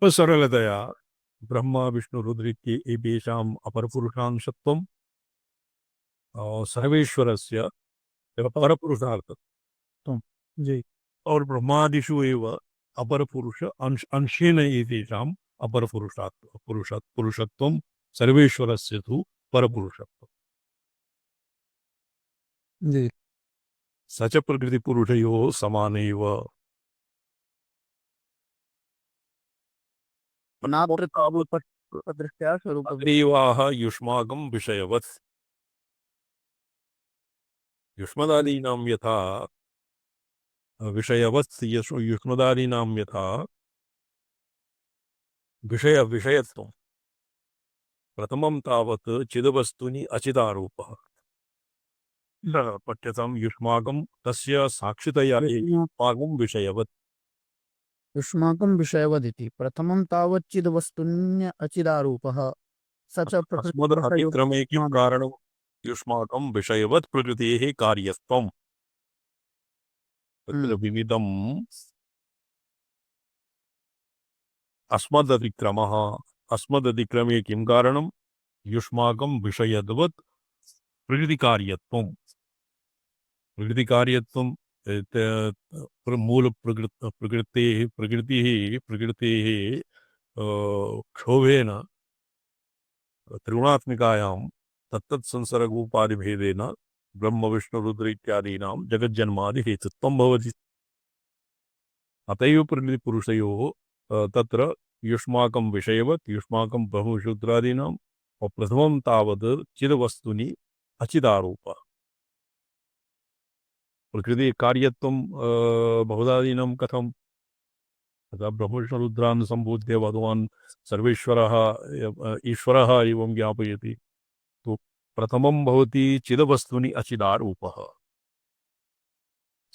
तो सरलतया ब्रह्मा विष्णु रुद्रित्ये एतेषाम् अपरपुरुषांशत्वं सर्वेश्वरस्य अपरपुरुषार्थत्वं जी। और ब्रह्मादिषु एव अपरपुरुष अंशेन एतेषाम् पुरुषत्वं सर्वेश्वरस्य तु परपुरुषत्वम् जी। स च प्रकृतिपुरुषयोः समानैव दृष्ट्या स्वरूप तदेवाह युष्माकं विषयवत् युष्मदादीनां यथा विषयवत् युष्मदादीनां यथा विषयत्वं प्रथमं तावत् चिदवस्तुनि अचिदारूपः पठ्यतां युष्माकं तस्य साक्षितया युष्माकं विषयवत् युष्माकं विषयवदिति प्रथमं तावत् चिद्वस्तुन्य अचिदारूपः स च अस्मदतिक्रमे किं कारणं युष्माकं विषयवत् प्रकृतेः कार्यत्वम् तत्र विविधम् अस्मदतिक्रमः अस्मदतिक्रमे किं कारणं युष्माकं विषयवत् प्रकृतिकार्यत्वं प्रकृतिकार्यत्वं मूल प्रकृतेः क्षोभेन त्रिगुणात्मिकायां तत्तत्संसर्गोपाधिभेदेन ब्रह्म विष्णु रुद्र इत्यादीनां जगज्जन्मादि हेतुत्वं भवति। अतएव प्रकृतिपुरुषयोः तत्र युष्माकं विषयवत् युष्माकं ब्रह्मशूद्रादीनां प्रथमं तावत् चिदवस्तुनि अचिदारोप प्रकृति कार्यत्वं बहुधादीनां कथं तथा ब्रह्मविष्णुरुद्रान् सम्बोध्य भगवान् सर्वेश्वरः ईश्वरः एवं ज्ञापयति। तो प्रथमं भवति चिदवस्तुनि अचिदारूपः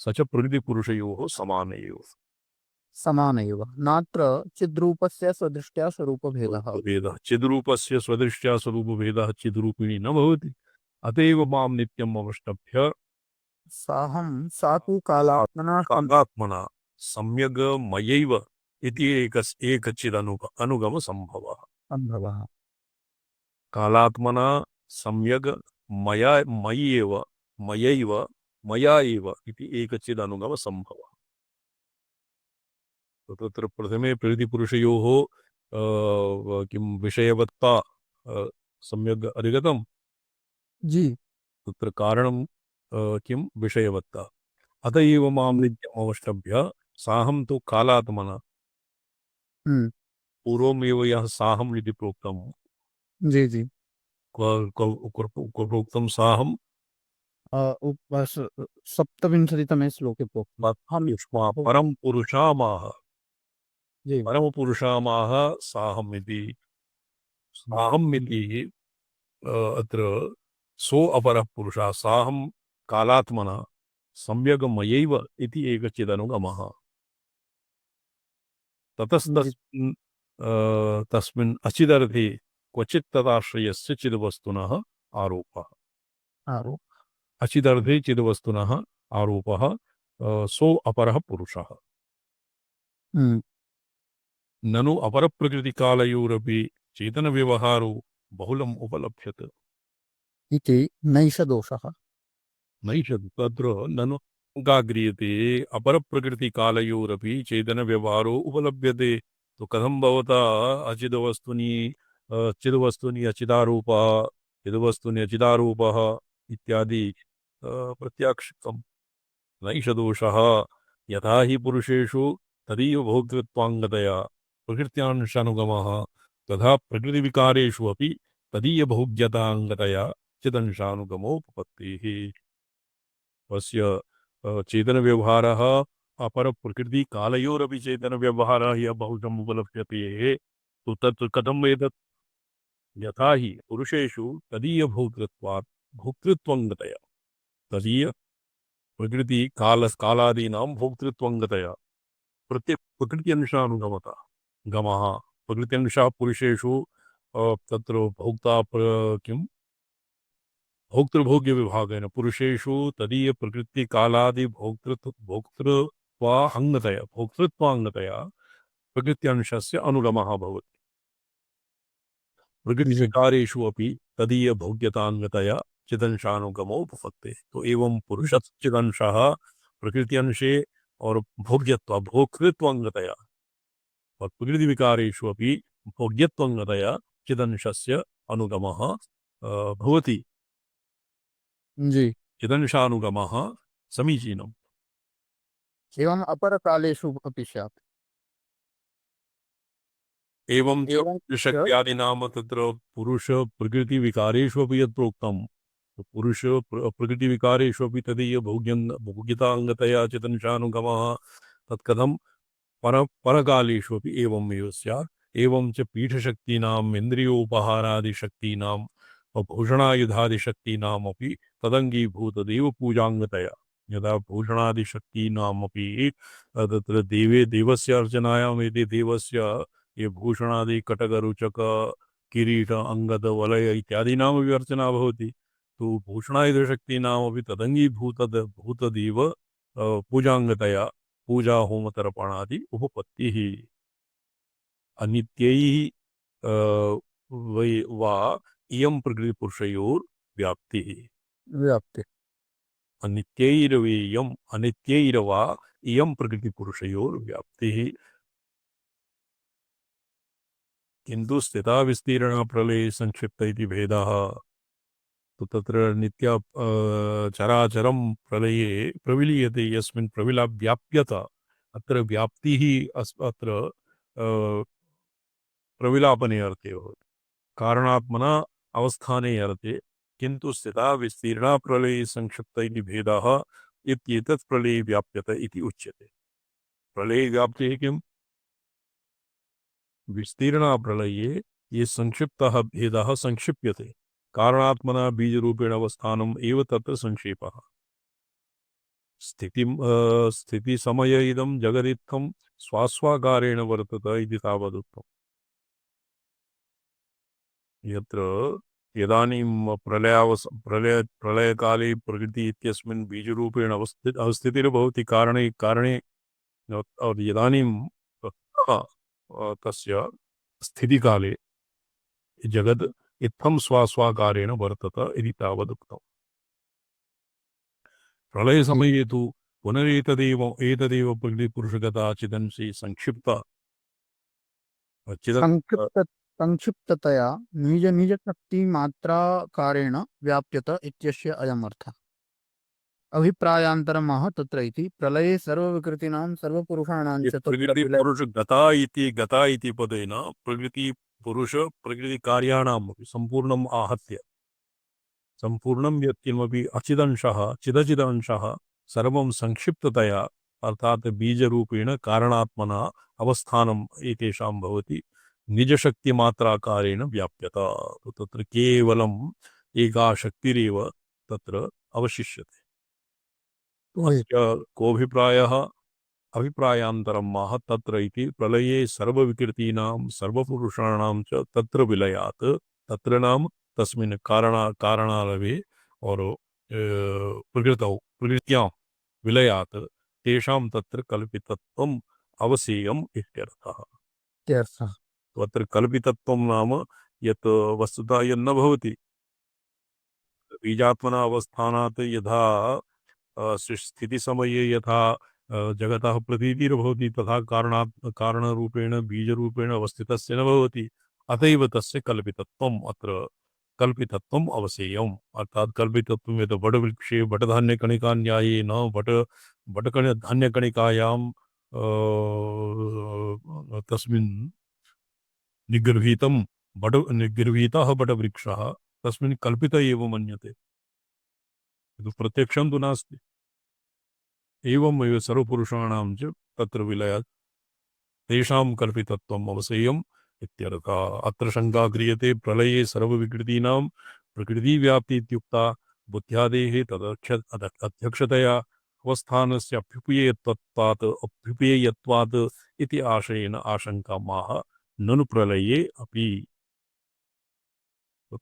स च प्रकृतिपुरुषयोः समान एव समान एव नात्र चिद्रूपस्य स्वदृष्ट्या स्वरूपभेदः। भेदः चिद्रूपस्य स्वदृष्ट्या स्वरूपभेदः चिद्रूपिणी न भवति। अतएव मां नित्यम् अवष्टभ्य साहं सा तु कालात्मना कालात्मना सम्यग् मयैव इति एकचिदनुगम संभवः। अनुभवः। कालात्मना सम्यग् मया एव इति एकचिदनुगम संभवः। तो तत्र प्रथमे प्रकृतिपुरुषयोः किं विषयवत्ता सम्यग् अधिगतं। जी तत्र कारणं किं विषयवत्ता। अत एव मां नित्यम् अवष्टभ्य साहं तु कालात्मना पूर्वमेव यः साहम् इति प्रोक्तं जी जी प्रोक्तं साहं सप्तविंशतितमे श्लोके प्रोक्तम्। युष्मा परं पुरुषामाह जी परमपुरुषामाह साहम् इति अत्र सो अपरः पुरुषः साहं कालात्मना सम्यग् मयैव इति एकचिदनुगमः। तस्मिन् अचिदर्थे क्वचित् तदाश्रयस्य चिद्वस्तुनः आरोपः। अचिदर्थे चिद्वस्तुनः आरोपः सो अपरः पुरुषः। ननु अपरप्रकृतिकालयोरपि चेतनव्यवहारो बहुलम् उपलभ्यते इति नैष दोषः। नैष तत्र ननु गाग्रियते अपरप्रकृतिकालयोरपि चेतनव्यवहारो उपलभ्यते। तो कथं भवता चिद्वस्तुनि अचिदारूपः चिद्वस्तुनि अचिदारूपः इत्यादि प्रत्याक्षितं। नैष दोषः यथा हि पुरुषेषु तदीय भोक्तृत्वाङ्गतया प्रकृत्यानुगमः तथा प्रकृतिविकारेषु अपि तदीय भोग्यताङ्गतया चिदंशानुगमोपपत्तिः। तस्य चेतनव्यवहारः अपरप्रकृतिकालयोरपि चेतनव्यवहारः यः बहुशम् उपलभ्यते। तो तत् कथम् एतत् यथा हि पुरुषेषु तदीय भोक्तृत्वङ्गतया तदीय कालादीनां भोक्तृत्वङ्गतया प्रकृत्यंशानुगमता गमः प्रकृत्यंशः पुरुषेषु तत्र किं भोक्तृभोग्यविभागेन पुरुषेषु तदीय प्रकृतिकालादि भोक्तृत्वाङ्गतया प्रकृत्यंशस्य अनुगमः भवति। प्रकृतिविकारेषु अपि तदीय भोग्यताङ्गतया चिदंशानुगमो भवति। तो एवं पुरुषश्चिदंशः प्रकृत्यंशे और भोक्तृत्वाङ्गतया और प्रकृतिविकारेषु अपि भोग्यत्वाङ्गतया चिदंशस्य अनुगमः भवति। जी चिदंशानुगमः समीचीनम्। एवं अपरकालेषु अपि स्यात्। एवं च शक्त्यादीनां तत्र पुरुष प्रकृतिविकारेषु अपि यत् प्रोक्तं पुरुष प्रकृतिविकारेषु अपि तदीय भोग्यताङ्गतया चिदंशानुगमः तत्कथं परकालेषु अपि एवमेव स्यात्। एवं च पीठशक्तीनाम् इन्द्रियोपहारादिशक्तीनाम् भूषणायुधादिशक्तीनामपि तदङ्गीभूतदेव पूजाङ्गतया यदा भूषणादिशक्तीनामपि तत्र देवस्य अर्चनायाम् एते देवस्य ये भूषणादि कटकरुचक किरीट अंगद वलय इत्यादीनामपि अर्चना भवति। तो भूषणायुधशक्तीनामपि तदङ्गीभूतदेव पूजाङ्गतया पूजा होमतर्पणादि उपपत्तिः। अनित्यैः वा इयं प्रकृतिपुरुषयोर्व्याप्तिः। अनित्यैरवा इयं प्रकृतिपुरुषयोर्व्याप्तिः। किन्तु स्थिता विस्तीर्ण प्रलये संक्षिप्त इति भेदः तो तत्र नित्य चराचरं प्रलये प्रविलीयते यस्मिन् प्रविला व्याप्यता अत्र व्याप्तिः अत्र प्रविलापने अर्थे भवति कारणात्मना अवस्थाने अर्थे किन्तु स्थिता विस्तीर्णा प्रलये संक्षिप्त इति भेदः इत्येतत् प्रलये व्याप्यत इति उच्यते प्रलये व्याप्तिः किम् विस्तीर्णा प्रलये ये संक्षिप्तः भेदः संक्षिप्यते कारणात्मना बीजरूपेण अवस्थानम् एव तत्र संक्षेपः स्थितिसमय इदं जगदित्थं स्वास्वाकारेण वर्तते इति तावदुक्तम् यत्र यदानीं प्रलयकाले प्रकृति इत्यस्मिन् बीजरूपेण अवस्थितिर्भवति कारणे और यदानीं तस्य स्थितिकाले जगद् इत्थं स्वास्वाकारेण वर्तते इति तावदुक्तम् प्रलयसमये तु पुनरेतदेव प्रकृतिपुरुषगता चिदंसि संक्षिप्ता संक्षिप्ततया निज निज शक्ति मात्राकारेण व्याप्यत इत्यस्य अयम् अर्थः अभिप्रायान्तरमः तत्र इति प्रलये सर्वविकृतीनां सर्वपुरुषाणां च तत्र प्रकृतिपुरुष गता इति पदेन प्रकृतिपुरुष प्रकृतिकार्याणाम् अपि सम्पूर्णम् आहत्य सम्पूर्णं यत्किमपि चिदंशः सर्वं संक्षिप्ततया अर्थात् बीजरूपेण कारणात्मना अवस्थानम् एतेषां भवति निजशक्तिमात्राकारेण व्याप्यत तो तत्र केवलम् एका शक्तिरेव तत्र अवशिष्यते कोऽभिप्रायः अभिप्रायान्तरं माह तत्र इति प्रलये सर्वविकृतीनां सर्वपुरुषाणां च तत्र विलयात् तत्र नाम तस्मिन् कारणालवे और प्रकृत्यां विलयात् तेषां तत्र कल्पितत्वम् अवसेयम् इत्यर्थः तो अत्र कल्पितत्वं नाम यत् वस्तुतः यन्न भवति बीजात्मना अवस्थानात् यथा स्थितिसमये यथा जगतः प्रतीतिर्भवति तथा कारणरूपेण बीजरूपेण अवस्थितस्य न भवति अतएव तस्य कल्पितत्वम् अत्र कल्पितत्वम् अवसेयम् अर्थात् कल्पितत्वं यत् वटवृक्षे वटधान्यकणिकान्याये न वटधान्यकणिकायां तस्मिन् निगृहीतः वटवृक्षः तस्मिन् कल्पित एव मन्यते प्रत्यक्षं तु नास्ति एवमेव सर्वपुरुषाणां च तत्र विलयात् तेषां कल्पितत्वम् अवसेयम् इत्यर्थः अत्र शङ्का क्रियते प्रलये सर्वविकृतीनां प्रकृतिव्याप्ति इत्युक्ता बुद्ध्यादेः अध्यक्षतया अवस्थानस्य अभ्युपेयत्वात् इति आशयेन आशङ्का माह ननु प्रलये अपि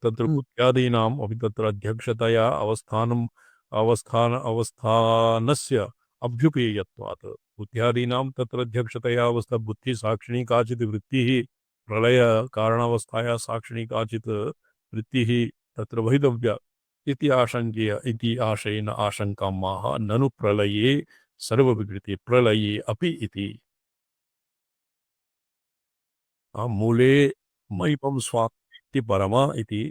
तत्र बुद्ध्यादीनाम् अपि तत्र अध्यक्षतया अवस्थानस्य अभ्युपेयत्वात् बुद्ध्यादीनां तत्र अध्यक्षतया अवस्था बुद्धिसाक्षिणी काचित् वृत्तिः प्रलय कारणावस्थाया साक्षिणी काचित् वृत्तिः तत्र वहितव्या इति आशयेन आशङ्कां माह ननु प्रलये सर्वविकृति प्रलये अपि इति मूले मयिपं स्वाप्ति परमा इति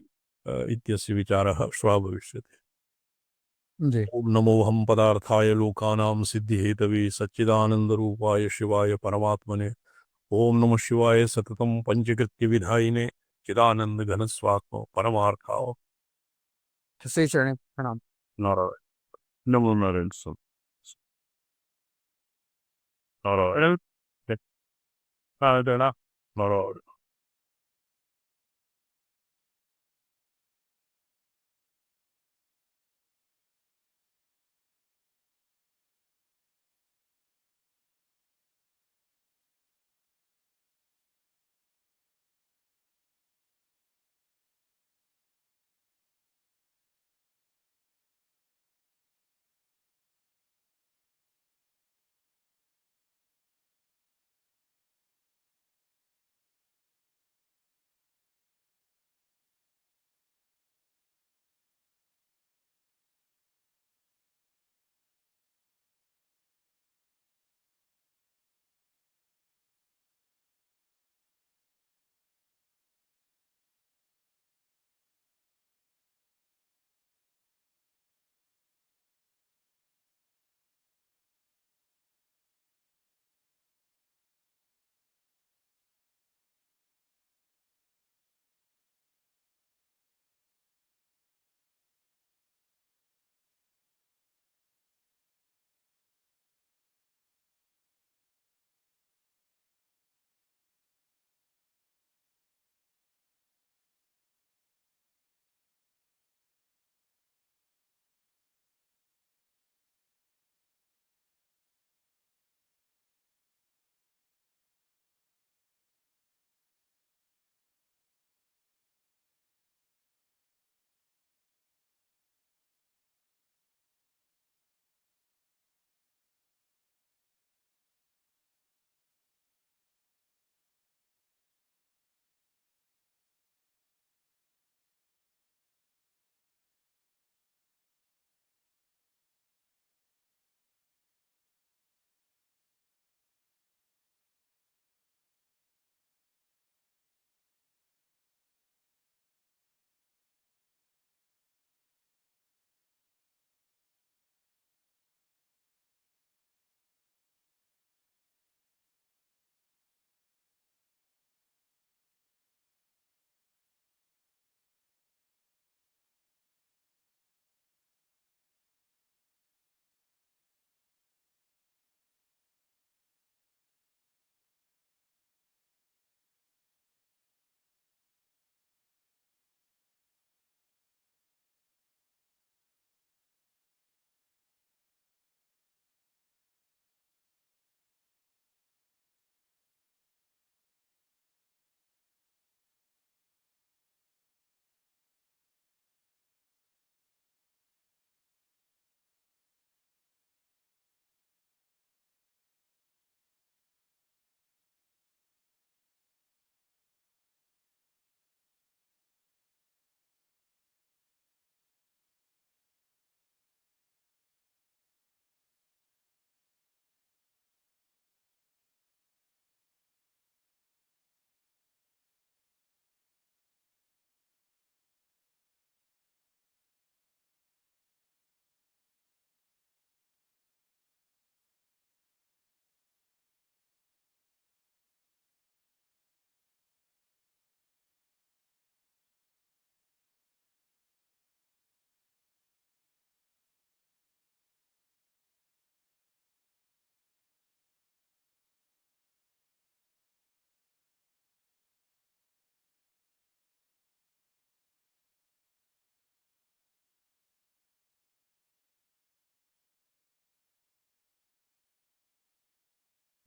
इत्यस्य विचारः श्वः भविष्यति ओम नमोऽहं पदार्थाय लोकानां सिद्धिहेतवे सच्चिदानन्दरूपाय शिवाय परमात्मने ओम नमः शिवाय सततं पंचकृत्य विधायिने चिदानंद घन स्वात्म परमार्थाओ श्री चरण प्रणाम नारायण नमो नारायण नारायण नारायण